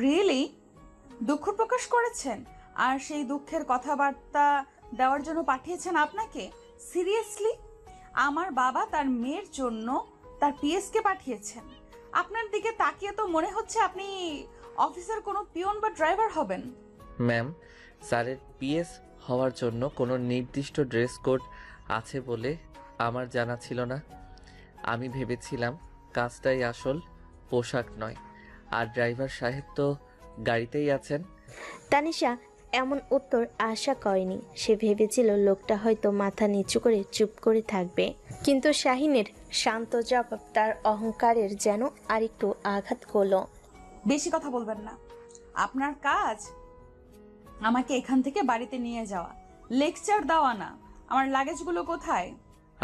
Really? দুঃখ প্রকাশ করেছেন? আর সেই দুঃখের কথাবার্তা দেওয়ার জন্য পাঠিয়েছেন আপনাকে? সিরিয়াসলি? আমার বাবা তার মেয়ের জন্য তার পিএসকে পাঠিয়েছেন। আপনার দিকে তাকিয়ে তো মনে হচ্ছে আপনি অফিসের কোনো পিয়ন বা ড্রাইভার হবেন। ম্যাম, স্যারের পিএস হওয়ার জন্য কোনো নির্দিষ্ট ড্রেস কোড আছে বলে আমার জানা ছিল না। আমি ভেবেছিলাম কাজটাই আসল, পোশাক নয়। আর ড্রাইভার সাহেব তো গাড়িতেই আছেন। তানিশা এমন উত্তর আশা করেনি। সে ভেবেছিল লোকটা হয়তো মাথা নিচু করে চুপ করে থাকবে, কিন্তু শাহিনের শান্ত জবাব তার অহংকারের যেন আরেকটু আঘাত করলো। বেশি কথা বলবেন না। আপনার কাজ আমাকে এখান থেকে বাড়িতে নিয়ে যাওয়া, লেকচার দেওয়া না। আমার লাগেজগুলো কোথায়?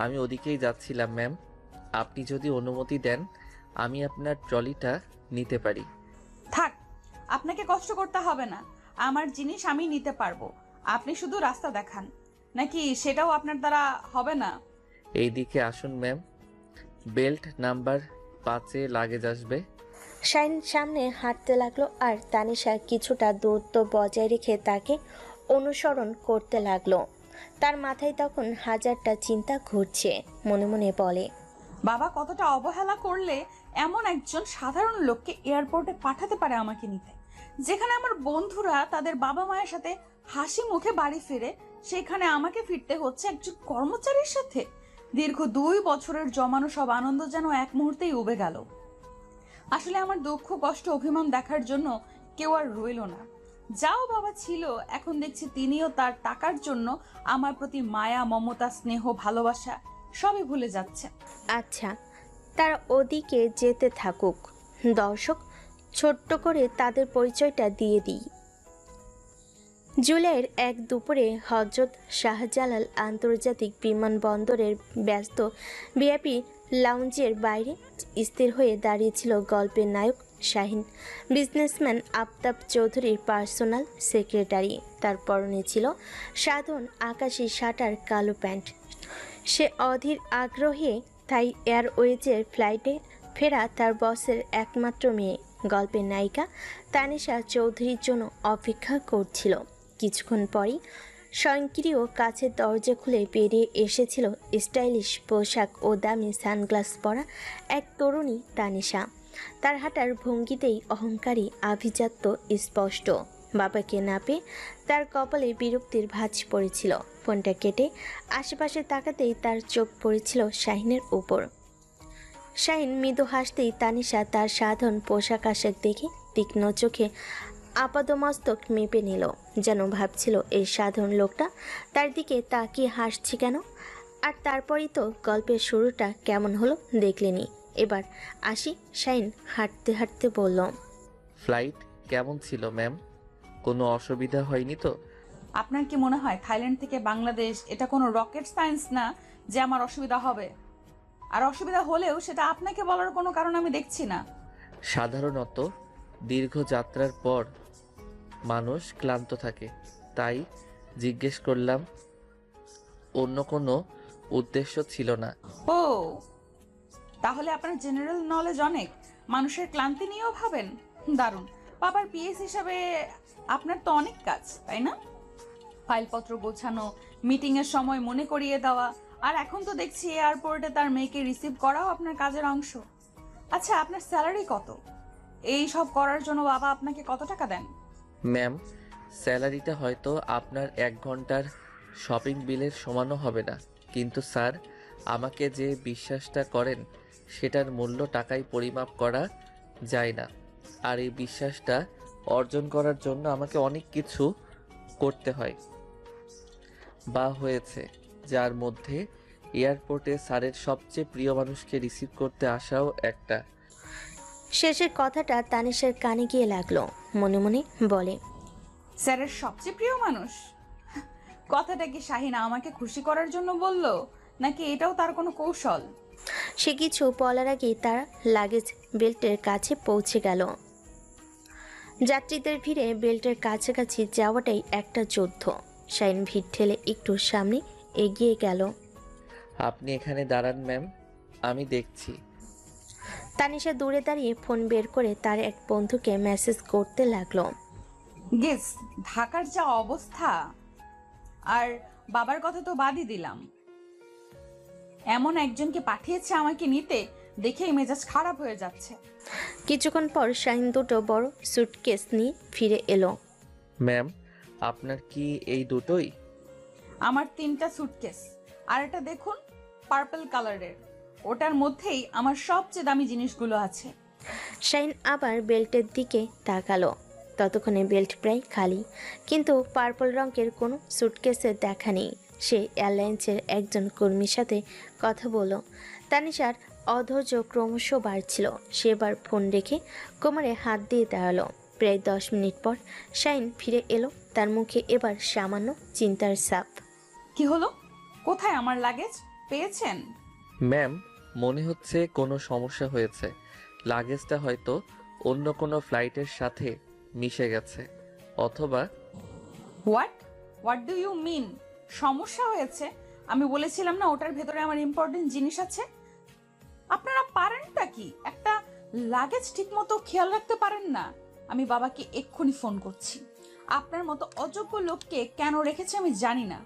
আমি ওদিকেই যাচ্ছিলাম ম্যাম। আপনি যদি অনুমতি দেন আমি আপনার ট্রলিটা নিতে পারি। থাক, আপনাকে কষ্ট করতে হবে না। আমার জিনিস আমি নিতে পারবো। আপনি শুধু রাস্তা দেখান, নাকি সেটাও আপনার দ্বারা হবে না? এইদিকে আসুন ম্যাম, বেল্ট নাম্বার 5-এ লাগেজ আসবে। শাহিন সামনে হাঁটতে লাগলো আর তানিশা কিছুটা দূরত্ব বজায় রেখে তাকে অনুসরণ করতে লাগলো। তার মাথায় তখন হাজারটা চিন্তা ঘুরছে। মনে মনে বলে, বাবা কতটা অবহেলা করলে এমন একজন সাধারণ লোককে এয়ারপোর্টে পাঠাতে পারে আমাকে নিতে, যেখানে আমার বন্ধুরা তাদের বাবা মায়ের সাথে হাসি মুখে বাড়ি ফিরে, সেখানে আমাকে ফিরতে হচ্ছে একজন কর্মচারীর সাথে। দীর্ঘ 2 বছরের জমানো সব আনন্দ যেন এক মুহূর্তেই উবে গেল। আসলে আমার দুঃখ কষ্ট অভিমান দেখার জন্য কেউ আর রইল না। যাও বাবা ছিল, এখন দেখছি তিনিও তার টাকার জন্য আমার প্রতি মায়া মমতা স্নেহ ভালোবাসা সবই ভুলে যাচ্ছে। আচ্ছা, তারা ওদিকে যেতে থাকুক। দর্শক, ছোট্ট করে তাদের পরিচয়টা দিয়ে দিই। জুলাইয়ের এক দুপুরে হজরত শাহজালাল আন্তর্জাতিক বিমানবন্দরের ব্যস্ত ভিআইপি লাউঞ্জের বাইরে স্থির হয়ে দাঁড়িয়েছিল গল্পের নায়ক শাহিন, বিজনেসম্যান আফতাব চৌধুরীর পার্সোনাল সেক্রেটারি। তার পরনে ছিল সাধারণ আকাশি শার্ট আর কালো প্যান্ট। সে অধীর আগ্রহে তাই এয়ারওয়েজের ফ্লাইটে ফেরা তার বসের একমাত্র মেয়ে গল্পের নায়িকা তানিশা চৌধুরীর জন্য অপেক্ষা করছিল। কিছুক্ষণ পরই স্বয়ংক্রিয় কাছের দরজা খুলে বেরিয়ে এসেছিল স্টাইলিশ পোশাক ও দামি সানগ্লাস পরা এক তরুণী তানিশা। তার হাঁটার ভঙ্গিতেই অহংকারী আভিজাত্য স্পষ্ট। বাবাকে না পেয়ে তার কপালে বিরক্তির ভাঁজ পড়েছিল। ফোনটা কেটে আশেপাশে তাকাতেই তার চোখ পড়েছিল শাহিনের উপর। শাহিন মৃদু হাসতেই তানিশা তার সাধারণ পোশাক আশাক দেখে তীক্ষ্ণ চোখে আপাদমস্তক মেপে নিল, যেন ভাবছিল এই সাধারণ লোকটা তার দিকে তাকিয়ে হাসছে কেন। আর তারপরই তো গল্পের শুরুটা কেমন হলো দেখলেনি। এবার আসি। শাহিন হাঁটতে হাঁটতে বলল, ফ্লাইট কেমন ছিল ম্যাম? কোনো অসুবিধা হয়নি তো? আপনার কি মনে হয় থাইল্যান্ড থেকে বাংলাদেশ এটা কোনো রকেট সায়েন্স না যে আমার অসুবিধা হবে? আর অসুবিধা হলেও সেটা আপনাকে বলার কোনো কারণ আমি দেখছি না। সাধারণত দীর্ঘ যাত্রার পর মানুষ ক্লান্ত থাকে, তাই জিজ্ঞেস করলাম। অন্য কোনো উদ্দেশ্য ছিল না। ও, তাহলে আপনার জেনারেল নলেজ অনেক, মানুষের ক্লান্তি নিয়েও ভাবেন। দারুণ। বাবার পিএস হিসাবে আপনার তো অনেক কাজ, তাই না? ফাইলপত্র গোছানো, মিটিং এর সময় মনে করিয়ে দেওয়া, আর এখন তো দেখছি এয়ারপোর্টে তার মেয়েকে রিসিভ করাও আপনার কাজের অংশ। আচ্ছা, আপনার স্যালারি কত? এই সব করার জন্য বাবা আপনাকে কত টাকা দেন? ম্যাম, স্যালারিটা হয়তো আপনার 1 ঘন্টার শপিং বিলের সমানও হবে না, কিন্তু স্যার আমাকে যে বিশ্বাসটা করেন সেটার মূল্য টাকায় পরিমাপ করা যায় না। আর এই বিশ্বাসটা অর্জন করার জন্য আমাকে অনেক কিছু করতে হয় বা হয়েছে, যার মধ্যে এয়ারপোর্টে স্যারের সবচেয়ে প্রিয় মানুষকে রিসিভ করতে আসাও একটা। শেষের কথাটা তানিশার কানে গিয়ে লাগলো। মনে মনে বলে, স্যারের সবচেয়ে প্রিয় মানুষ? কথাটা কি শাহিনা আমাকে খুশি করার জন্য বলল, নাকি এটাও তার কোনো কৌশল? সে কিছু বলার আগেই তার লাগেজ বেল্টের কাছে পৌঁছে গেল। যাত্রীদের ভিড়ে বেল্টের কাছাকাছি যাওয়াটাই একটা যুদ্ধ। শাহিন ভিড় ঠেলে একটু সামনে এগিয়ে গেল। আপনি এখানে দাঁড়ান ম্যাম, আমি দেখছি। তানিশা দূরে দাঁড়িয়ে ফোন বের করে তার এক বন্ধুকে মেসেজ করতে লাগলো। গেস ঢাকার যা অবস্থা, আর বাবার কথা তো বাদই দিলাম, এমন একজনকে পাঠিয়েছে আমাকে নিতে, দেখেই মেজাজ খারাপ হয়ে যাচ্ছে। কিছুক্ষণ পর শাহিন দুটো বড় সুটকেস নিয়ে ফিরে এলো। ম্যাম, আপনার কি এই দুটোই? আমার 3টা সুটকেস, আর এটা দেখুন পার্পল কালারের, ওটার মধ্যেই আমার সবচেয়ে দামি জিনিসগুলো আছে। শাহিন আবার বেল্টের দিকে তাকালো। ততক্ষণে বেল্ট প্রায় খালি, কিন্তু পার্পল রঙের কোনো সুটকেসের দেখা নেই। সে এয়ারলাইন্সের একজন কর্মীর সাথে কথা বলল। তানিশার অধৈর্য ক্রমশ বাড়ছিল। সে এবার ফোন রেখে কোমরে হাত দিয়ে দাঁড়ালো। প্রায় 10 মিনিট পর শাহিন ফিরে এলো। তার মুখে এবার সামান্য চিন্তার ছাপ। কি হলো? কোথায় আমার লাগেজ? পেয়েছেন? ম্যাম, মনে হচ্ছে কোনো সমস্যা হয়েছে। লাগেজটা হয়তো অন্য কোনো ফ্লাইটের সাথে মিশে গেছে, অথবা হোয়াট ডু ইউ মিন? সমস্যা হয়েছে? আমি বলেছিলাম না ওটার ভেতরে আমার ইম্পর্টেন্ট জিনিস আছে। আপনারা পারেনটা কি? একটা লাগেজ ঠিক মতো খেয়াল রাখতে পারেন না? আমি বাবাকে এক্ষুনি ফোন করছি। আপনার মতো অযোগ্য লোককে কেন রেখেছে আমি জানি না।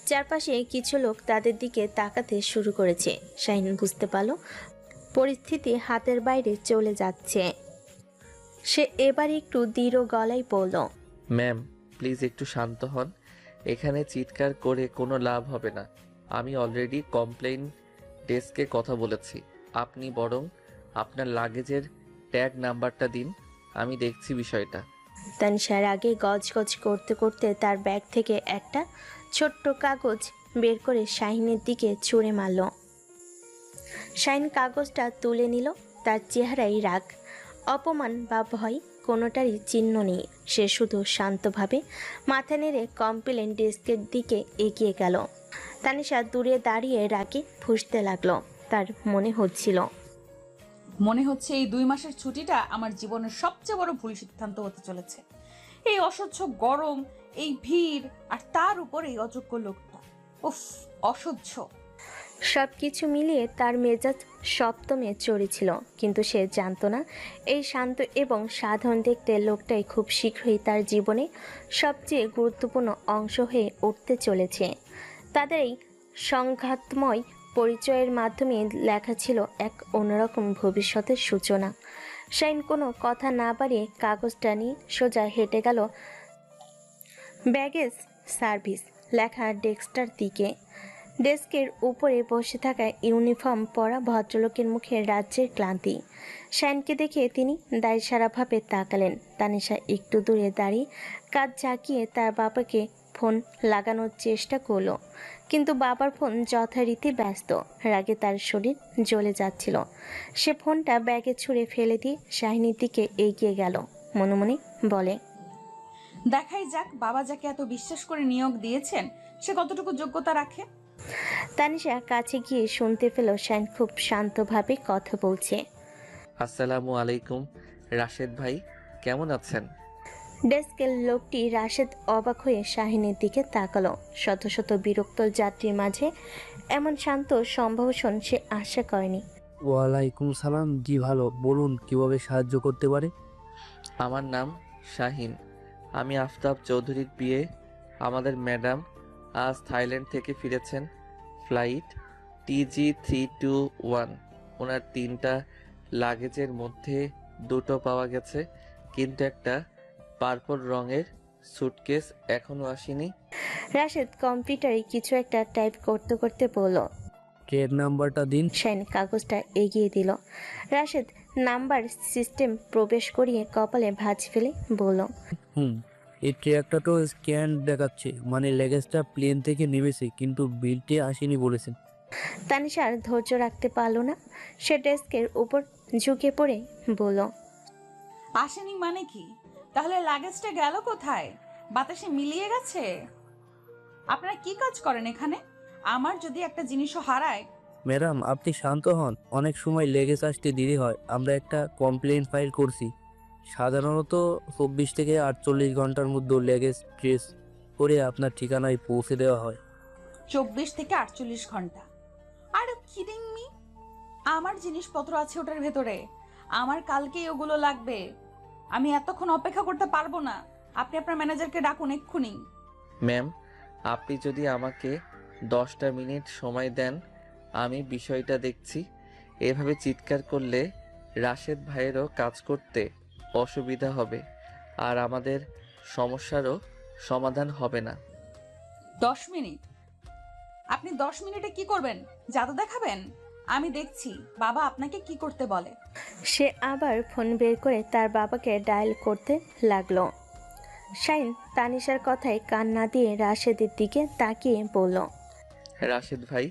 চারপাশে কিছু লোক তাদের দিকে তাকাতে শুরু করেছে। শাহিন বুঝতে পারল পরিস্থিতি হাতের বাইরে চলে যাচ্ছে। সে এবার একটু দৃঢ় গলায় বলল, ম্যাম প্লিজ একটু শান্ত হন। এখানে চিৎকার করে কোনো লাভ হবে না। আমি অলরেডি কমপ্লেইন ডেস্কে কথা বলেছি। আপনি বরং আপনার লাগেজের ট্যাগ নাম্বারটা দিন, আমি দেখছি বিষয়টা। তানিশার আগে গজগজ করতে করতে তার ব্যাগ থেকে একটা ছোট্ট কাগজ বের করে শাহিনের দিকে ছুঁড়ে মারল। শাহিন কাগজটা তুলে নিল। তার চেহারায় রাগ, অপমান বা ভয় কোনোটারই চিহ্ন নেই। সে শুধু শান্তভাবে মাথা নেড়ে কমপ্লেন ডেস্কের দিকে এগিয়ে গেল। তানিশা দূরে দাঁড়িয়ে রাগে ফুঁসতে লাগলো। তার মনে হচ্ছে এই 2 মাসের ছুটিটা আমার জীবনের সবচেয়ে বড় ভুল সিদ্ধান্ত হতে চলেছে। এই অসহ্য গরম, এই ভিড়, আর তার উপর এই অযোগ্য লোকটা। উফ, অসহ্য। সব কিছু মিলিয়ে তার মেজাজ সপ্তমে চড়েছিল, কিন্তু সে জানত না এই শান্ত এবং সাধারণ দেখতে লোকটাই খুব শীঘ্রই তার জীবনে সবচেয়ে গুরুত্বপূর্ণ অংশ হয়ে উঠতে চলেছে। তাদের এই সংঘাতময় পরিচয়ের মাধ্যমে লেখা ছিল এক অন্যরকম ভবিষ্যতের সূচনা। শাইন কোনো কথা না বাড়িয়ে কাগজটা নিয়ে সোজা হেঁটে গেল ব্যাগেজ সার্ভিস লেখা ডেস্কটার দিকে। ডেস্কের উপরে বসে থাকা ইউনিফর্ম পরা ভদ্রলোকের মুখে রাজ্যের ক্লান্তি। শাইনকে দেখে তিনি দায়সারাভাবে তাকালেন। তানিশা একটু দূরে দাঁড়িয়ে কাজ জাগিয়ে তার বাবাকে ফোন লাগানোর চেষ্টা করলো, কিন্তু বাবার ফোন যথারীতি ব্যস্ত। রাগে তার শরীর জ্বলে যাচ্ছিল। সে ফোনটা ব্যাগে ছুঁড়ে ফেলে দিয়ে শাহিনীর দিকে এগিয়ে গেল। মনে মনে বলে, দেখাই যাক বাবা যাকে এত বিশ্বাস করে নিয়োগ দিয়েছেন সে কতটুকু যোগ্যতা রাখে। তানিশা কাছে গিয়ে শুনতে পেল শাহিন খুব শান্তভাবে কথা বলছে। আসসালামু আলাইকুম রাশেদ ভাই, কেমন আছেন? ডেস্কের লোকটি রাশেদ অবাক হয়ে শাহিনের দিকে তাকালো। শত শত বিরক্ত যাত্রীর মাঝে এমন শান্ত সম্ভাষণ সে আশা করেনি। ওয়ালাইকুম সালাম। জি ভালো, বলুন কিভাবে সাহায্য করতে পারে? আমার নাম শাহিন। আমি আফতাব চৌধুরীর বিয়ে। আমাদের ম্যাডাম আজ থাইল্যান্ড থেকে ফিরেছেন, ফ্লাইট TG321। ওনার 3টা লাগেজের মধ্যে 2টো পাওয়া গেছে, কিন্তু একটা পার্পল রঙের সুটকেস এখনো আসেনি। রাশেদ কম্পিউটারে কিছু একটা টাইপ করতে করতে বলল। ট্রেন নাম্বারটা দিন। শাহিন কাগজটা এগিয়ে দিল। রাশেদ নাম্বার সিস্টেম প্রবেশ করিয়ে কপালে ভাঁজ ফেলে বলল, এই ট্র্যাকটা তো স্ক্যান দেখাচ্ছে, মানে লেগেজটা প্লেন থেকে নেমেছে কিন্তু বিলটে আসেনি বলেছেন। তানিশা আর ধৈর্য রাখতে পারল না। সে ডেস্কের উপর ঝুঁকে পড়ে বলল, আসেনি মানে কি? তাহলে লাগেজটা গেল কোথায়? বাতাসে মিলিয়ে গেছে? আপনারা কি কাজ করেন এখানে? আমার যদি একটা জিনিসও হারায়। ম্যাডাম আপনি শান্ত হন, অনেক সময় লেগেজ আসতে দেরি হয়। আমরা একটা কমপ্লেন ফাইল করছি। সাধারণত 24 থেকে 48 ঘন্টার মধ্যে লেগেজ ট্রেস করে আপনার ঠিকানায় পৌঁছে দেওয়া হয়। 24 থেকে 48 ঘন্টা? আর কিডিং মি? আমার জিনিসপত্র আছে ওটার ভেতরে, আমার কালকেই ওগুলো লাগবে। আমি এতক্ষণ অপেক্ষা করতে পারবো না। আপনি আপনার ম্যানেজারকে ডাকুন এক্ষুনি। ম্যাম, আপনি যদি আমাকে 10টা মিনিট সময় দেন, আমি বিষয়টা দেখছি। এভাবে চিৎকার করলে রাশেদ ভাইয়েরও কাজ করতে অসুবিধা হবে, আর আমাদের সমস্যারও সমাধান হবে না। 10 মিনিট? আপনি 10 মিনিটে কি করবেন? জাদু দেখাবেন? আমি দেখছি বাবা আপনাকে কি করতে বলে। সে আবার ফোন বের করে তার বাবাকে ডায়াল করতে লাগলো। শাহিন তানিশার কথায় কান না দিয়ে রাশেদের দিকে তাকিয়ে বলল, রাশেদ ভাই,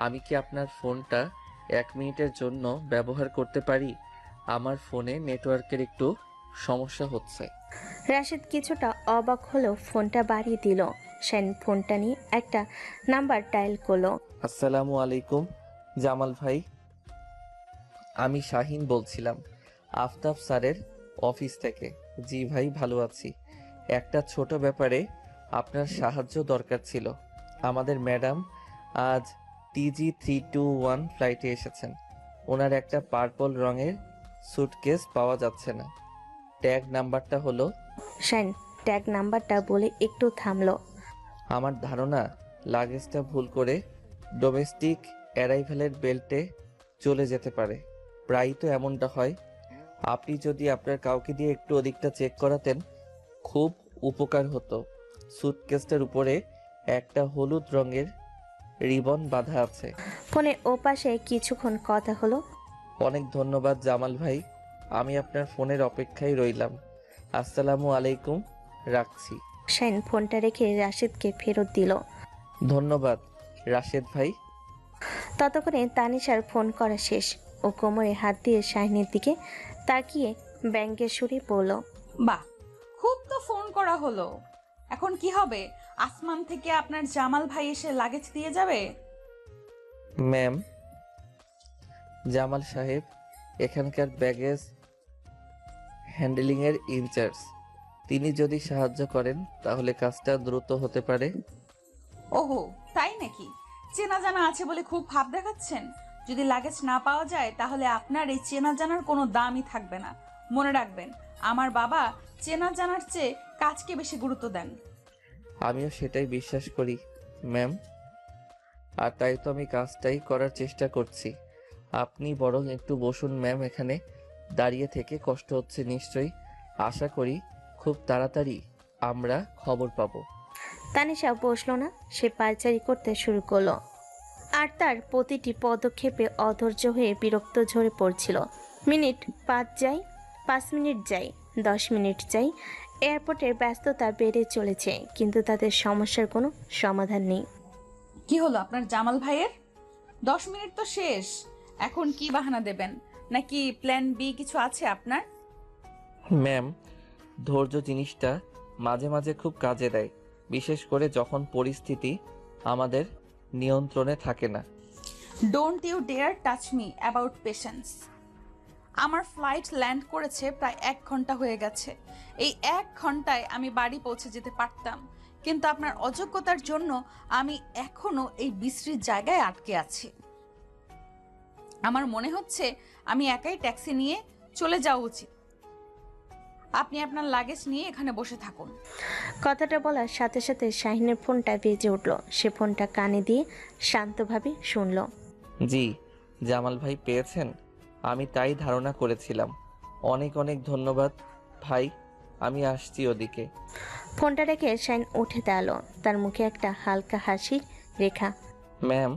আমি কি আপনার ফোনটা 1 মিনিটের জন্য ব্যবহার করতে পারি? আমার ফোনে নেটওয়ার্কের একটু সমস্যা হচ্ছে। রাশেদ কিছুটা অবাক হলেও ফোনটা বাড়িয়ে দিল। শাহিন ফোনটা নিয়ে একটা নাম্বার ডায়াল করলো। আসসালামু আলাইকুম জামাল ভাই, আমি শাহিন বলছিলাম আফতাব স্যারের অফিস থেকে। জি ভাই, ভালো আছি। একটা ছোট ব্যাপারে আপনার সাহায্য দরকার ছিল। আমাদের ম্যাডাম আজ TG321 ফ্লাইটে এসেছেন। ওনার একটা পার্পল রঙের সুটকেস পাওয়া যাচ্ছে না। ট্যাগ নাম্বারটা হলো। শাহিন ট্যাগ নাম্বারটা বলে একটু থামলো। আমার ধারণা লাগেজটা ভুল করে ডোমেস্টিক অ্যারাইভেলের বেল্টে চলে যেতে পারে। প্রায়ই তো এমনটা হয়। আপনি যদি আপনার কাউকে দিয়ে একটু ওদিকটা চেক করাতেন, খুব উপকার হতো। সুটকেসটার উপরে একটা হলুদ রঙের রিবন বাঁধা আছে। ফোনের ওপাশে কিছুক্ষণ কথা হলো। অনেক ধন্যবাদ জামাল ভাই, আমি আপনার ফোনের অপেক্ষায় রইলাম। আসসালামু আলাইকুম, রাখছি। শাহিন ফোনটা রেখে রাশেদকে ফেরত দিল। ধন্যবাদ রাশেদ ভাই। ততক্ষণে তানিশার ফোন করা শেষ। ও কোমরে হাত দিয়ে শাহিনের দিকে তাকিয়ে ব্যাঙ্গের সুরে বলল, বাহ, খুব তো ফোন করা হলো। এখন কি হবে? আসমান থেকে আপনার জামাল ভাই এসে লাগেজ দিয়ে যাবে? ম্যাম, জামাল সাহেব এখানকার ব্যাগেজ হ্যান্ডলিংয়ের ইনচার্জ। তিনি যদি সাহায্য করেন তাহলে কাজটা দ্রুত হতে পারে। ওহো, তাই নাকি? চেনা জানা আছে বলে খুব ভাব দেখাচ্ছেন। যদি লাগেজ না পাওয়া যায় তাহলে আপনার এই চেনা জানার কোনো দামই থাকবে না। মনে রাখবেন, আমার বাবা চেনা জানার চেয়ে কাজকে বেশি গুরুত্ব দেন। আমিও সেটাই বিশ্বাস করি ম্যাম, আর তাই তো আমি কাজটাই করার চেষ্টা করছি। আপনি বরং একটু বসুন ম্যাম, এখানে দাঁড়িয়ে থেকে কষ্ট হচ্ছে নিশ্চয়ই। আশা করি খুব তাড়াতাড়ি আমরা খবর পাবো। তানিশা বসলো না। সে পায়চারি করতে শুরু করলো। আর তার প্রতিটি পদক্ষেপে অধৈর্য হয়ে বিরক্ত ঝরে পড়ছিল। মিনিট 5 যায়, 5 মিনিট যায়, 10 মিনিট যায়। এয়ারপোর্টের ব্যস্ততা বেড়ে চলেছে, কিন্তু তাদের সমস্যার কোনো সমাধান নেই। কি হলো আপনার জামাল ভাইয়ের? 10 মিনিট তো শেষ। এখন কি বাহানা দেবেন? নাকি প্ল্যান বি কিছু আছে আপনার? ম্যাম, ধৈর্য জিনিসটা মাঝে মাঝে খুব কাজে দেয়, বিশেষ করে যখন পরিস্থিতি আমাদের নিয়ন্ত্রণে থাকে না। Don't you dare touch me about patience. আমার ফ্লাইট ল্যান্ড করেছে প্রায় 1 ঘন্টা হয়ে গেছে। এই 1 ঘন্টায় আমি বাড়ি পৌঁছে যেতে পারতাম, কিন্তু আপনার অযোগ্যতার জন্য আমি এখনো এই বিশ্রী জায়গায় আটকে আছি। আমার মনে হচ্ছে আমি একাই ট্যাক্সি নিয়ে চলে যাওয়া উচিত। আপনি আপনার লাগেজ নিয়ে এখানে বসে থাকুন। কথাটা বলার সাথে সাথে শাহিনের ফোনটা বেজে উঠল। সে ফোনটা কানে দিয়ে শান্তভাবে শুনল। জি, জামাল ভাই পেয়েছেন? আমি তাই ধারণা করেছিলাম। অনেক অনেক ধন্যবাদ ভাই, আমি আসছি ওদিকে। ফোনটা রেখে শাহিন উঠে দাঁড়ালো। তার মুখে একটা হালকা হাসির রেখা। ম্যাম,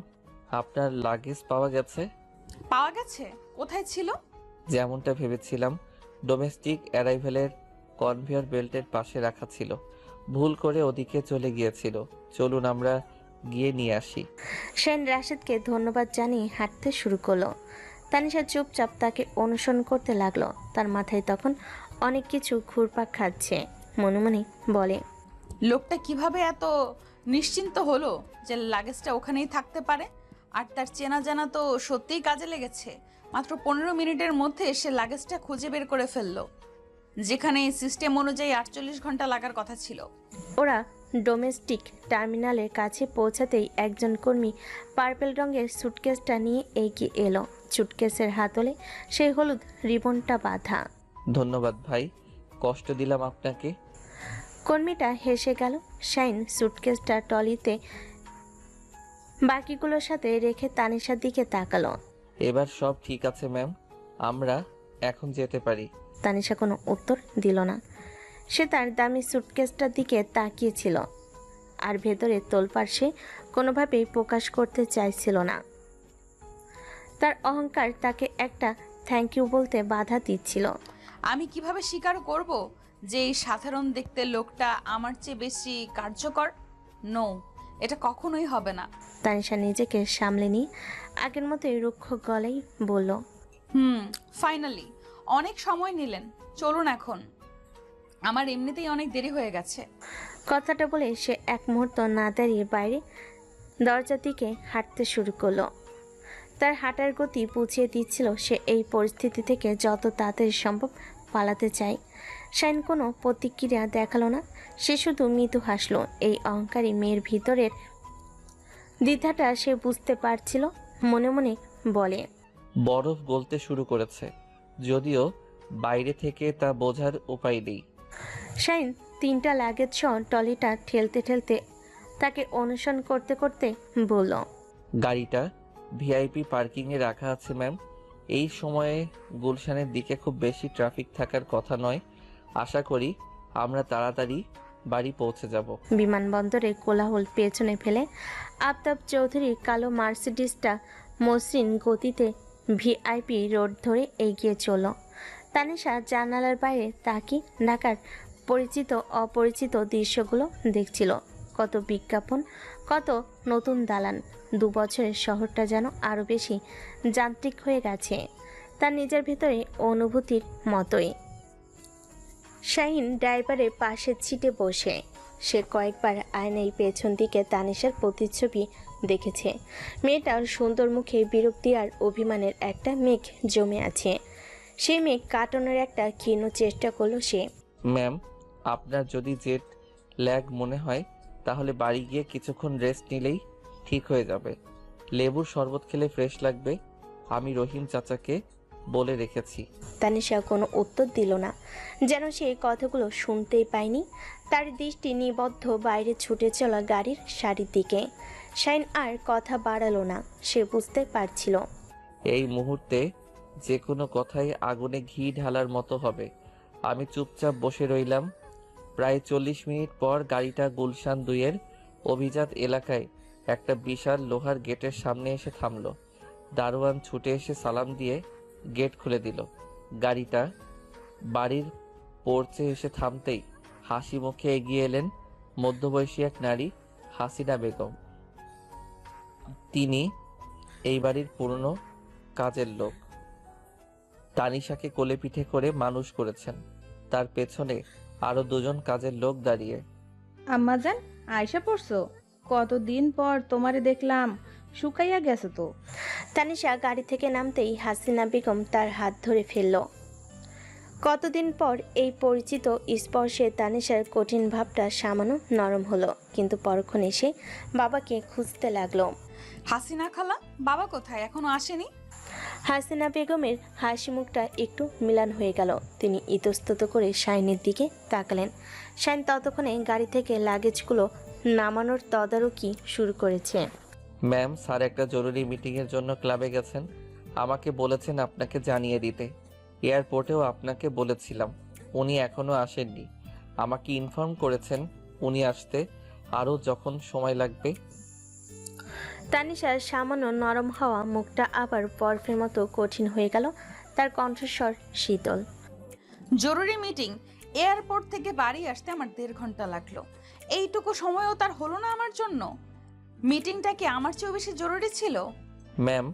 আপনার লাগেজ পাওয়া গেছে। পাওয়া গেছে? কোথায় ছিল? যেমনটা ভেবেছিলাম, ডোমেস্টিক অ্যারাইভেলের কনভেয়র বেল্টের পাশে রাখা ছিল। ভুল করে ওদিকে চলে গিয়েছিল। চলুন আমরা গিয়ে নিয়ে আসি। শাহিন রাশেদকে ধন্যবাদ জানিয়ে হাঁটতে শুরু করলো। তানিশা চুপচাপ তাকে অনুসরণ করতে লাগলো। তার মাথায় তখন অনেক কিছু ঘুরপাক খাচ্ছে। মনে মনে বলে, লোকটা কিভাবে এত নিশ্চিন্ত হলো যে লাগেজটা ওখানেই থাকতে পারে? আর তার চেনা জানা তো সত্যিই কাজে লেগেছে। মাত্র 15 মিনিটের মধ্যে সে লাগেজটা খুঁজে বের করে ফেললো, যেখানে সিস্টেম অনুযায়ী 48 ঘন্টা লাগার কথা ছিল। ওরা ডোমেস্টিক টার্মিনালের কাছে পৌঁছাতেই একজন কর্মী পার্পেল রঙের সুটকেসটা নিয়ে এগিয়ে এলো। সুটকেসের হাতলে সেই হলুদ রিবনটা বাঁধা। ধন্যবাদ ভাই, কষ্ট দিলাম আপনাকে। কর্মীটা হেসে গেল। শাইন সুটকেসটা টলিতে বাকিগুলোর সাথে রেখে তানিশার দিকে তাকালো। এবার সব ঠিক আছে ম্যাম, আমরা এখন যেতে পারি। তানিশা কোনো উত্তর দিল না। সে তার দামি সুটকেসটার দিকে তাকিয়েছিল, আর ভেতরে তোলপাড় সে কোনোভাবেই প্রকাশ করতে চাইছিল না। তার অহংকার তাকে একটা থ্যাংক ইউ বলতে বাধা দিচ্ছিল। আমি কিভাবে স্বীকার করব যে এই সাধারণ দেখতে লোকটা আমার চেয়ে বেশি কার্যকর? নো, এটা কখনোই হবে না। তানিশা নিজেকে সামলে নিয়ে আগের মতোই রুক্ষ গলায় বলল, ফাইনালি অনেক সময় নিলেন, চলুন এখন, আমার এমনিতেই অনেক দেরি হয়ে গেছে। কথাটা বলে সে এক মুহূর্ত না দাঁড়িয়ে বাইরে দরজার দিকে হাঁটতে শুরু করলো। তার হাঁটার গতি বুঝিয়ে দিচ্ছিল সে এই পরিস্থিতি থেকে যত তাড়াতাড়ি সম্ভব পালাতে চায়। শাইন কোনো প্রতিক্রিয়া দেখালো না, সে শুধু মৃদু হাসলো। এই অহংকারী মেয়ের ভিতরের দ্বিধাটা সে বুঝতে পারছিল। মনে মনে বলে, বরফ গলতে শুরু করেছে, যদিও বাইরে থেকে তা বোঝার উপায় নেই। শাইন 3টা লাগেজ সহ টলিটা ঠেলতে ঠেলতে তাকে অনুসরণ করতে করতে বলল, গাড়িটা ভিআইপি পার্কিংয়ে রাখা আছে ম্যাম। এই সময়ে গুলশানের দিকে খুব বেশি ট্রাফিক থাকার কথা নয়। আশা করি আমরা তাড়াতাড়ি বাড়ি পৌঁছে যাব। বিমানবন্দরে কোলাহল পেছনে ফেলে আফতাব চৌধুরীর কালো মার্সিডিসটা মসৃণ গতিতে ভিআইপি রোড ধরে এগিয়ে চলল। তানিশা জানালার বাইরে তাকিয়ে ঢাকার পরিচিত অপরিচিত দৃশ্যগুলো দেখছিল। কত বিজ্ঞাপন, কত নতুন দালান। 2 বছরের শহরটা যেন আরও বেশি যান্ত্রিক হয়ে গেছে, তার নিজের ভিতরে অনুভূতির মতোই। শাহিন ড্রাইভারের পাশের সিটে বসে সে কয়েকবার আয়নায় পেছন দিকে তানিশার প্রতিচ্ছবি দেখেছে। মেয়েটার সুন্দর মুখে বিরক্তি আর অভিমানের একটা মেঘ জমে আছে। সেই মেঘ কাটানোর একটা ক্ষীণ চেষ্টা করলো সে। ম্যাম, আপনার যদি জেট ল্যাগ মনে হয় তাহলে বাড়ি গিয়ে কিছুক্ষণ রেস্ট নিলেই ঠিক হয়ে যাবে। লেবুর শরবত খেলে ফ্রেশ লাগবে, আমি রহিম চাচাকে বলে রেখেছি। তানিশা কোনো উত্তর দিল না, যেন সে কথাগুলো শুনতেই পায়নি। তার দৃষ্টি নিবদ্ধ বাইরে ছুটে চলা গাড়ির সারির দিকে। শাইন আর কথা বাড়ালো না, সে বুঝতে পারছিল এই মুহূর্তে যে কোনো কথাই আগুনে ঘি ঢালার মতো হবে। আমি চুপচাপ বসে রইলাম। প্রায় 40 মিনিট পর গাড়িটা গুলশান 2-এর অভিজাত এলাকায় একটা বিশাল লোহার গেটের সামনে এসে থামলো। দারোয়ান ছুটে এসে সালাম দিয়ে গেট খুলে দিল। গাড়িটা বাড়ির পোর্চে এসে থামতেই হাসি মুখে এগিয়ে এলেন মধ্যবয়সী এক নারী, হাসিনা বেগম। তিনি এই বাড়ির পুরনো কাজের লোক। তানিশাকে কোলে পিঠে করে মানুষ করেছেন। তার পেছনে আরো 2জন কাজের লোক দাঁড়িয়ে। আম্মাজান, আয়সা পড়ছো? কতদিন পর তোমারে দেখলাম, শুকাইয়া গেছে তো। তানিশা গাড়ি থেকে নামতেই হাসিনা বেগম তার হাত ধরে ফেলল। কতদিন পর এই পরিচিত স্পর্শে তানিশার কঠিন ভাবটা সামান্য নরম হলো, কিন্তু পরক্ষণে সে বাবাকে খুঁজতে লাগলো। হাসিনা খালা, বাবা কোথায়? এখনো আসেনি? হাসিনা বেগমের হাসি মুখটা একটু মিলান হয়ে গেল। তিনি ইতস্তত করে শাইনের দিকে তাকালেন। শাইন ততক্ষণে গাড়ি থেকে লাগেজগুলো নামানোর তদারকি শুরু করেছে। ম্যাম, স্যার একটা জরুরি মিটিংয়ের জন্য ক্লাবে গেছেন। আমাকে বলেছেন আপনাকে জানিয়ে দিতে। এয়ারপোর্টেও আপনাকে বলেছিলাম, উনি এখনো আসেননি। আমাকে ইনফর্ম করেছেন উনি আসতে আরও যখন সময় লাগবে। তানিশার সামান্য নরম হওয়া মুখটা আবার বরফের মতো কঠিন হয়ে গেল। তার কণ্ঠস্বর শীতল। জরুরি মিটিং? এয়ারপোর্ট থেকে বাড়ি আসতে আমার 1.5 ঘন্টা লাগলো। এইটুকু সময়ও তার হলো না আমার জন্য? মিটিংটা কি আমার চেয়েও বেশি জরুরি ছিল? ম্যাম,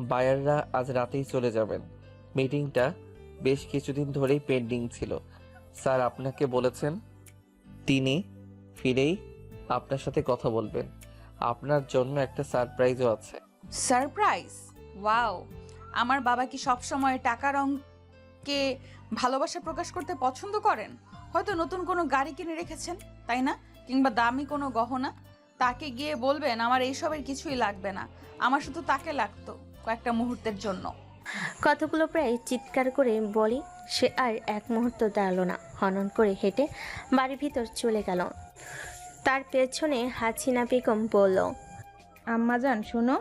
বায়াররা আজ রাতেই চলে যাবেন। মিটিংটা বেশ কিছুদিন ধরেই পেন্ডিং ছিল। স্যার আপনাকে বলেছেন তিনি ফিরেই আপনার সাথে কথা বলবেন। আপনার জন্য একটা সারপ্রাইজও আছে। সারপ্রাইজ? ওয়াও! আমার বাবা কি সবসময় টাকার অঙ্কে ভালোবাসা প্রকাশ করতে পছন্দ করেন? হয়তো নতুন কোনো গাড়ি কিনে রেখেছেন, তাই না? কিংবা দামি কোনো গহনা। তাকে গিয়ে বলবেন আমার এইসবের কিছুই লাগবে না, আমার শুধু তাকে লাগতো। কয়েকটা মুহূর্তের জন্য। কতগুলো প্রায় চিৎকার করে বলে সে আর এক মুহূর্ত দাঁড়ালো না, হনন করে হেঁটে বাড়ির ভিতর চলে গেল। তার পেছনে হাসিনা বেগম বলল, আম্মাজান শোনো।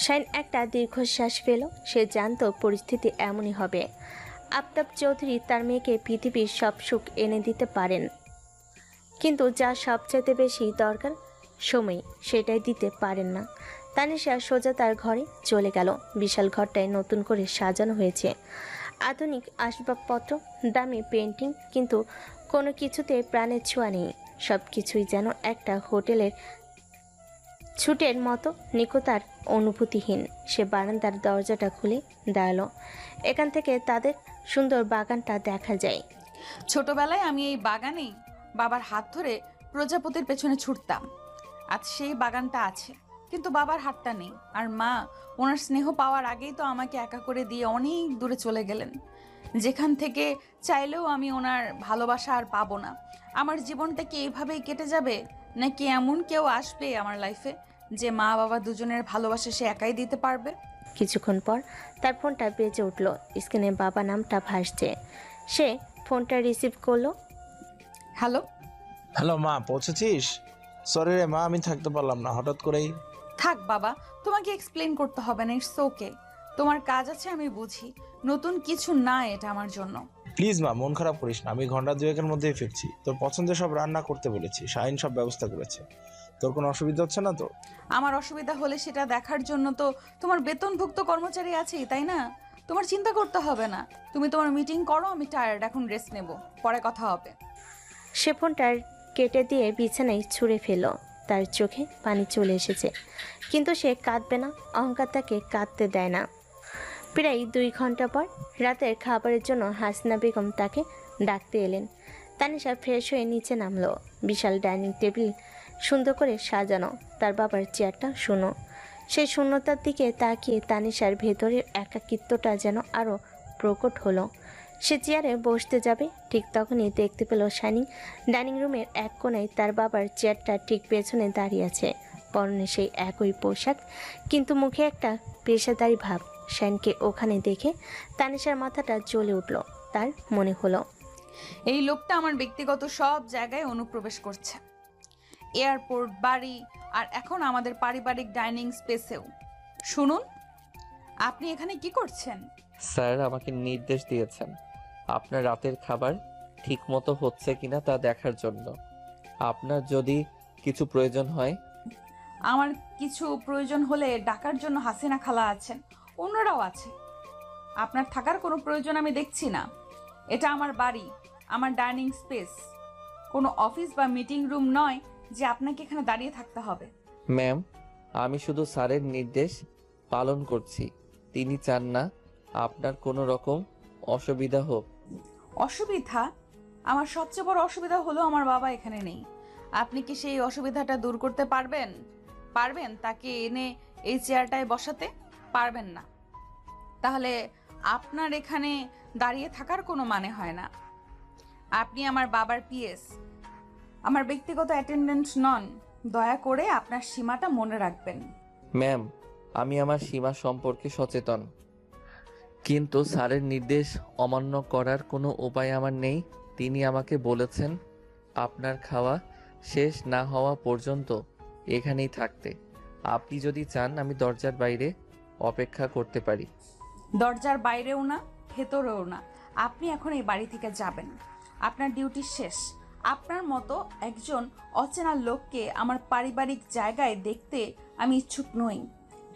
শাইন একটা দীর্ঘশ্বাস পেল। সে জানতো পরিস্থিতি এমনই হবে। আফতাব চৌধুরী তার মেয়েকে পৃথিবীর সব সুখ এনে দিতে পারেন, কিন্তু যা সবচাইতে বেশি দরকার সময়, সেটাই দিতে পারেন না। তানিশা সোজা তার ঘরে চলে গেল। বিশাল ঘরটায় নতুন করে সাজানো হয়েছে, আধুনিক আসবাবপত্র, দামি পেন্টিং, কিন্তু কোনো কিছুতে প্রাণের ছোঁয়া নেই। সব কিছুই যেন একটা হোটেলের ছুটের মতো নিকটার অনুভূতিহীন। সে বারান্দার দরজাটা খুলে দাঁড়ালো। এখান থেকে তাদের সুন্দর বাগানটা দেখা যায়। ছোটবেলায় আমি এই বাগানেই বাবার হাত ধরে প্রজাপতির পেছনে ছুটতাম। আজ সেই বাগানটা আছে, কিন্তু বাবার হাতটা নেই। আর মা ওনার স্নেহ পাওয়ার আগেই তো আমাকে একা করে দিয়ে অনেক দূরে চলে গেলেন, যেখান থেকে চাইলেও আমি ওনার ভালোবাসা আর পাবো না। আমার জীবনটা কি এইভাবেই কেটে যাবে, নাকি এমন কেউ আসবে আমার লাইফে যে মা বাবা দুজনের ভালোবাসা সে একাই দিতে পারবে? কিছুক্ষণ পর তার ফোনটা বেজে উঠল। স্ক্রিনে বাবা নামটা ভাসছে। সে ফোনটা রিসিভ করলো। হ্যালো। হ্যালো মা, পৌঁছেছিস? সরি রে মা, আমি থাকতে পারলাম না, হঠাৎ করেই। থাক বাবা, তোমাকে এক্সপ্লেন করতে হবে না, ইটস ওকে। তোমার কাজ আছে আমি বুঝি, নতুন কিছু না এটা আমার জন্য। প্লিজ মা, মন খারাপ করিস না, আমি ঘন্টা দুয়েকের মধ্যেই ফিরছি। তোর পছন্দের সব রান্না করতে বলেছি, শাহিন সব ব্যবস্থা করেছে। তোর কোনো অসুবিধা হচ্ছে না তো? আমার অসুবিধা হলে সেটা দেখার জন্য তো তোমার বেতনভুক্ত কর্মচারী আছেই, তাই না? তোমার চিন্তা করতে হবে না। তুমি তোমার মিটিং করো, আমি টায়ার্ড, এখন রেস্ট নেব, পরে কথা হবে। সে ফোনটা কেটে দিয়ে বিছানায় ছুঁড়ে ফেলল। তার চোখে পানি চলে এসেছে, কিন্তু সে কাঁদবে না। অহংকার তাকে কাঁদতে দেয় না। প্রায় 2 ঘন্টা পর রাতের খাবারের জন্য হাসিনা বেগম তাকে ডাকতে এলেন। তানিশা ফ্রেশ হয়ে নিচে নামলো। বিশাল ডাইনিং টেবিল সুন্দর করে সাজানো, তার বাবার চেয়ারটা শূন্য। সেই শূন্যতার দিকে তাকিয়ে তানিশার ভেতরের একাকিত্বটা যেন আরও প্রকট হলো। সে চেয়ারে বসতে যাবে, ঠিক তখনই দেখতে পেল শাইনিং ডাইনিং রুমের এক কোণায় তার বাবার চেয়ারটা ঠিক পেছনে দাঁড়িয়ে আছে। পরনে সেই একই পোশাক, কিন্তু মুখে একটা পেশাদারি ভাব। শাইনকে ওখানে দেখে তানিশার মাথাটা জ্বলে উঠল। তার মনে হলো, এই লোকটা আমার ব্যক্তিগত সব জায়গায় অনুপ্রবেশ করছে, এয়ারপোর্ট, বাড়ি, আর এখন আমাদের পারিবারিক ডাইনিং স্পেসেও। শুনুন, আপনি এখানে কি করছেন? স্যার আমাকে নির্দেশ দিয়েছেন আপনার রাতের খাবার ঠিকমতো হচ্ছে কিনা তা দেখার জন্য। আপনার যদি কিছু প্রয়োজন হয়। আমার কিছু প্রয়োজন হলে ডাকার জন্য হাসিনা খালা আছেন, অন্যরাও আছে। আপনার থাকার কোনো প্রয়োজন আমি দেখছি না। এটা আমার বাড়ি, আমার ডাইনিং স্পেস, কোনো অফিস বা মিটিং রুম নয় যে আপনাকে এখানে দাঁড়িয়ে থাকতে হবে। ম্যাম, আমি শুধু স্যারের নির্দেশ পালন করছি। তিনি চান না আপনার কোনো রকম অসুবিধা হোক। অসুবিধা? আমার সবচেয়ে বড় অসুবিধা হলো আমার বাবা এখানে নেই। আপনি কি সেই অসুবিধাটা দূর করতে পারবেন? তাকে এনে এই চেয়ারটায় বসাতে পারবেন না? তাহলে আপনার এখানে দাঁড়িয়ে থাকার কোনো মানে হয় না। আপনি আমার বাবার পিএস, আমার ব্যক্তিগত অ্যাটেন্ডেন্ট নন। দয়া করে আপনার সীমাটা মনে রাখবেন। ম্যাম, আমি আমার সীমা সম্পর্কে সচেতন, কিন্তু স্যারের নির্দেশ অমান্য করার কোনো উপায় আমার নেই। তিনি আমাকে বলেছেন আপনার খাওয়া শেষ না হওয়া পর্যন্ত এখানেই থাকতে। আপনি যদি চান আমি দরজার বাইরে অপেক্ষা করতে পারি। দরজার বাইরেও না, ভেতরেও না। আপনি এখন এই বাড়ি থেকে যাবেন, আপনার ডিউটি শেষ। আপনার মতো একজন অচেনা লোককে আমার পারিবারিক জায়গায় দেখতে আমি ইচ্ছুক নই।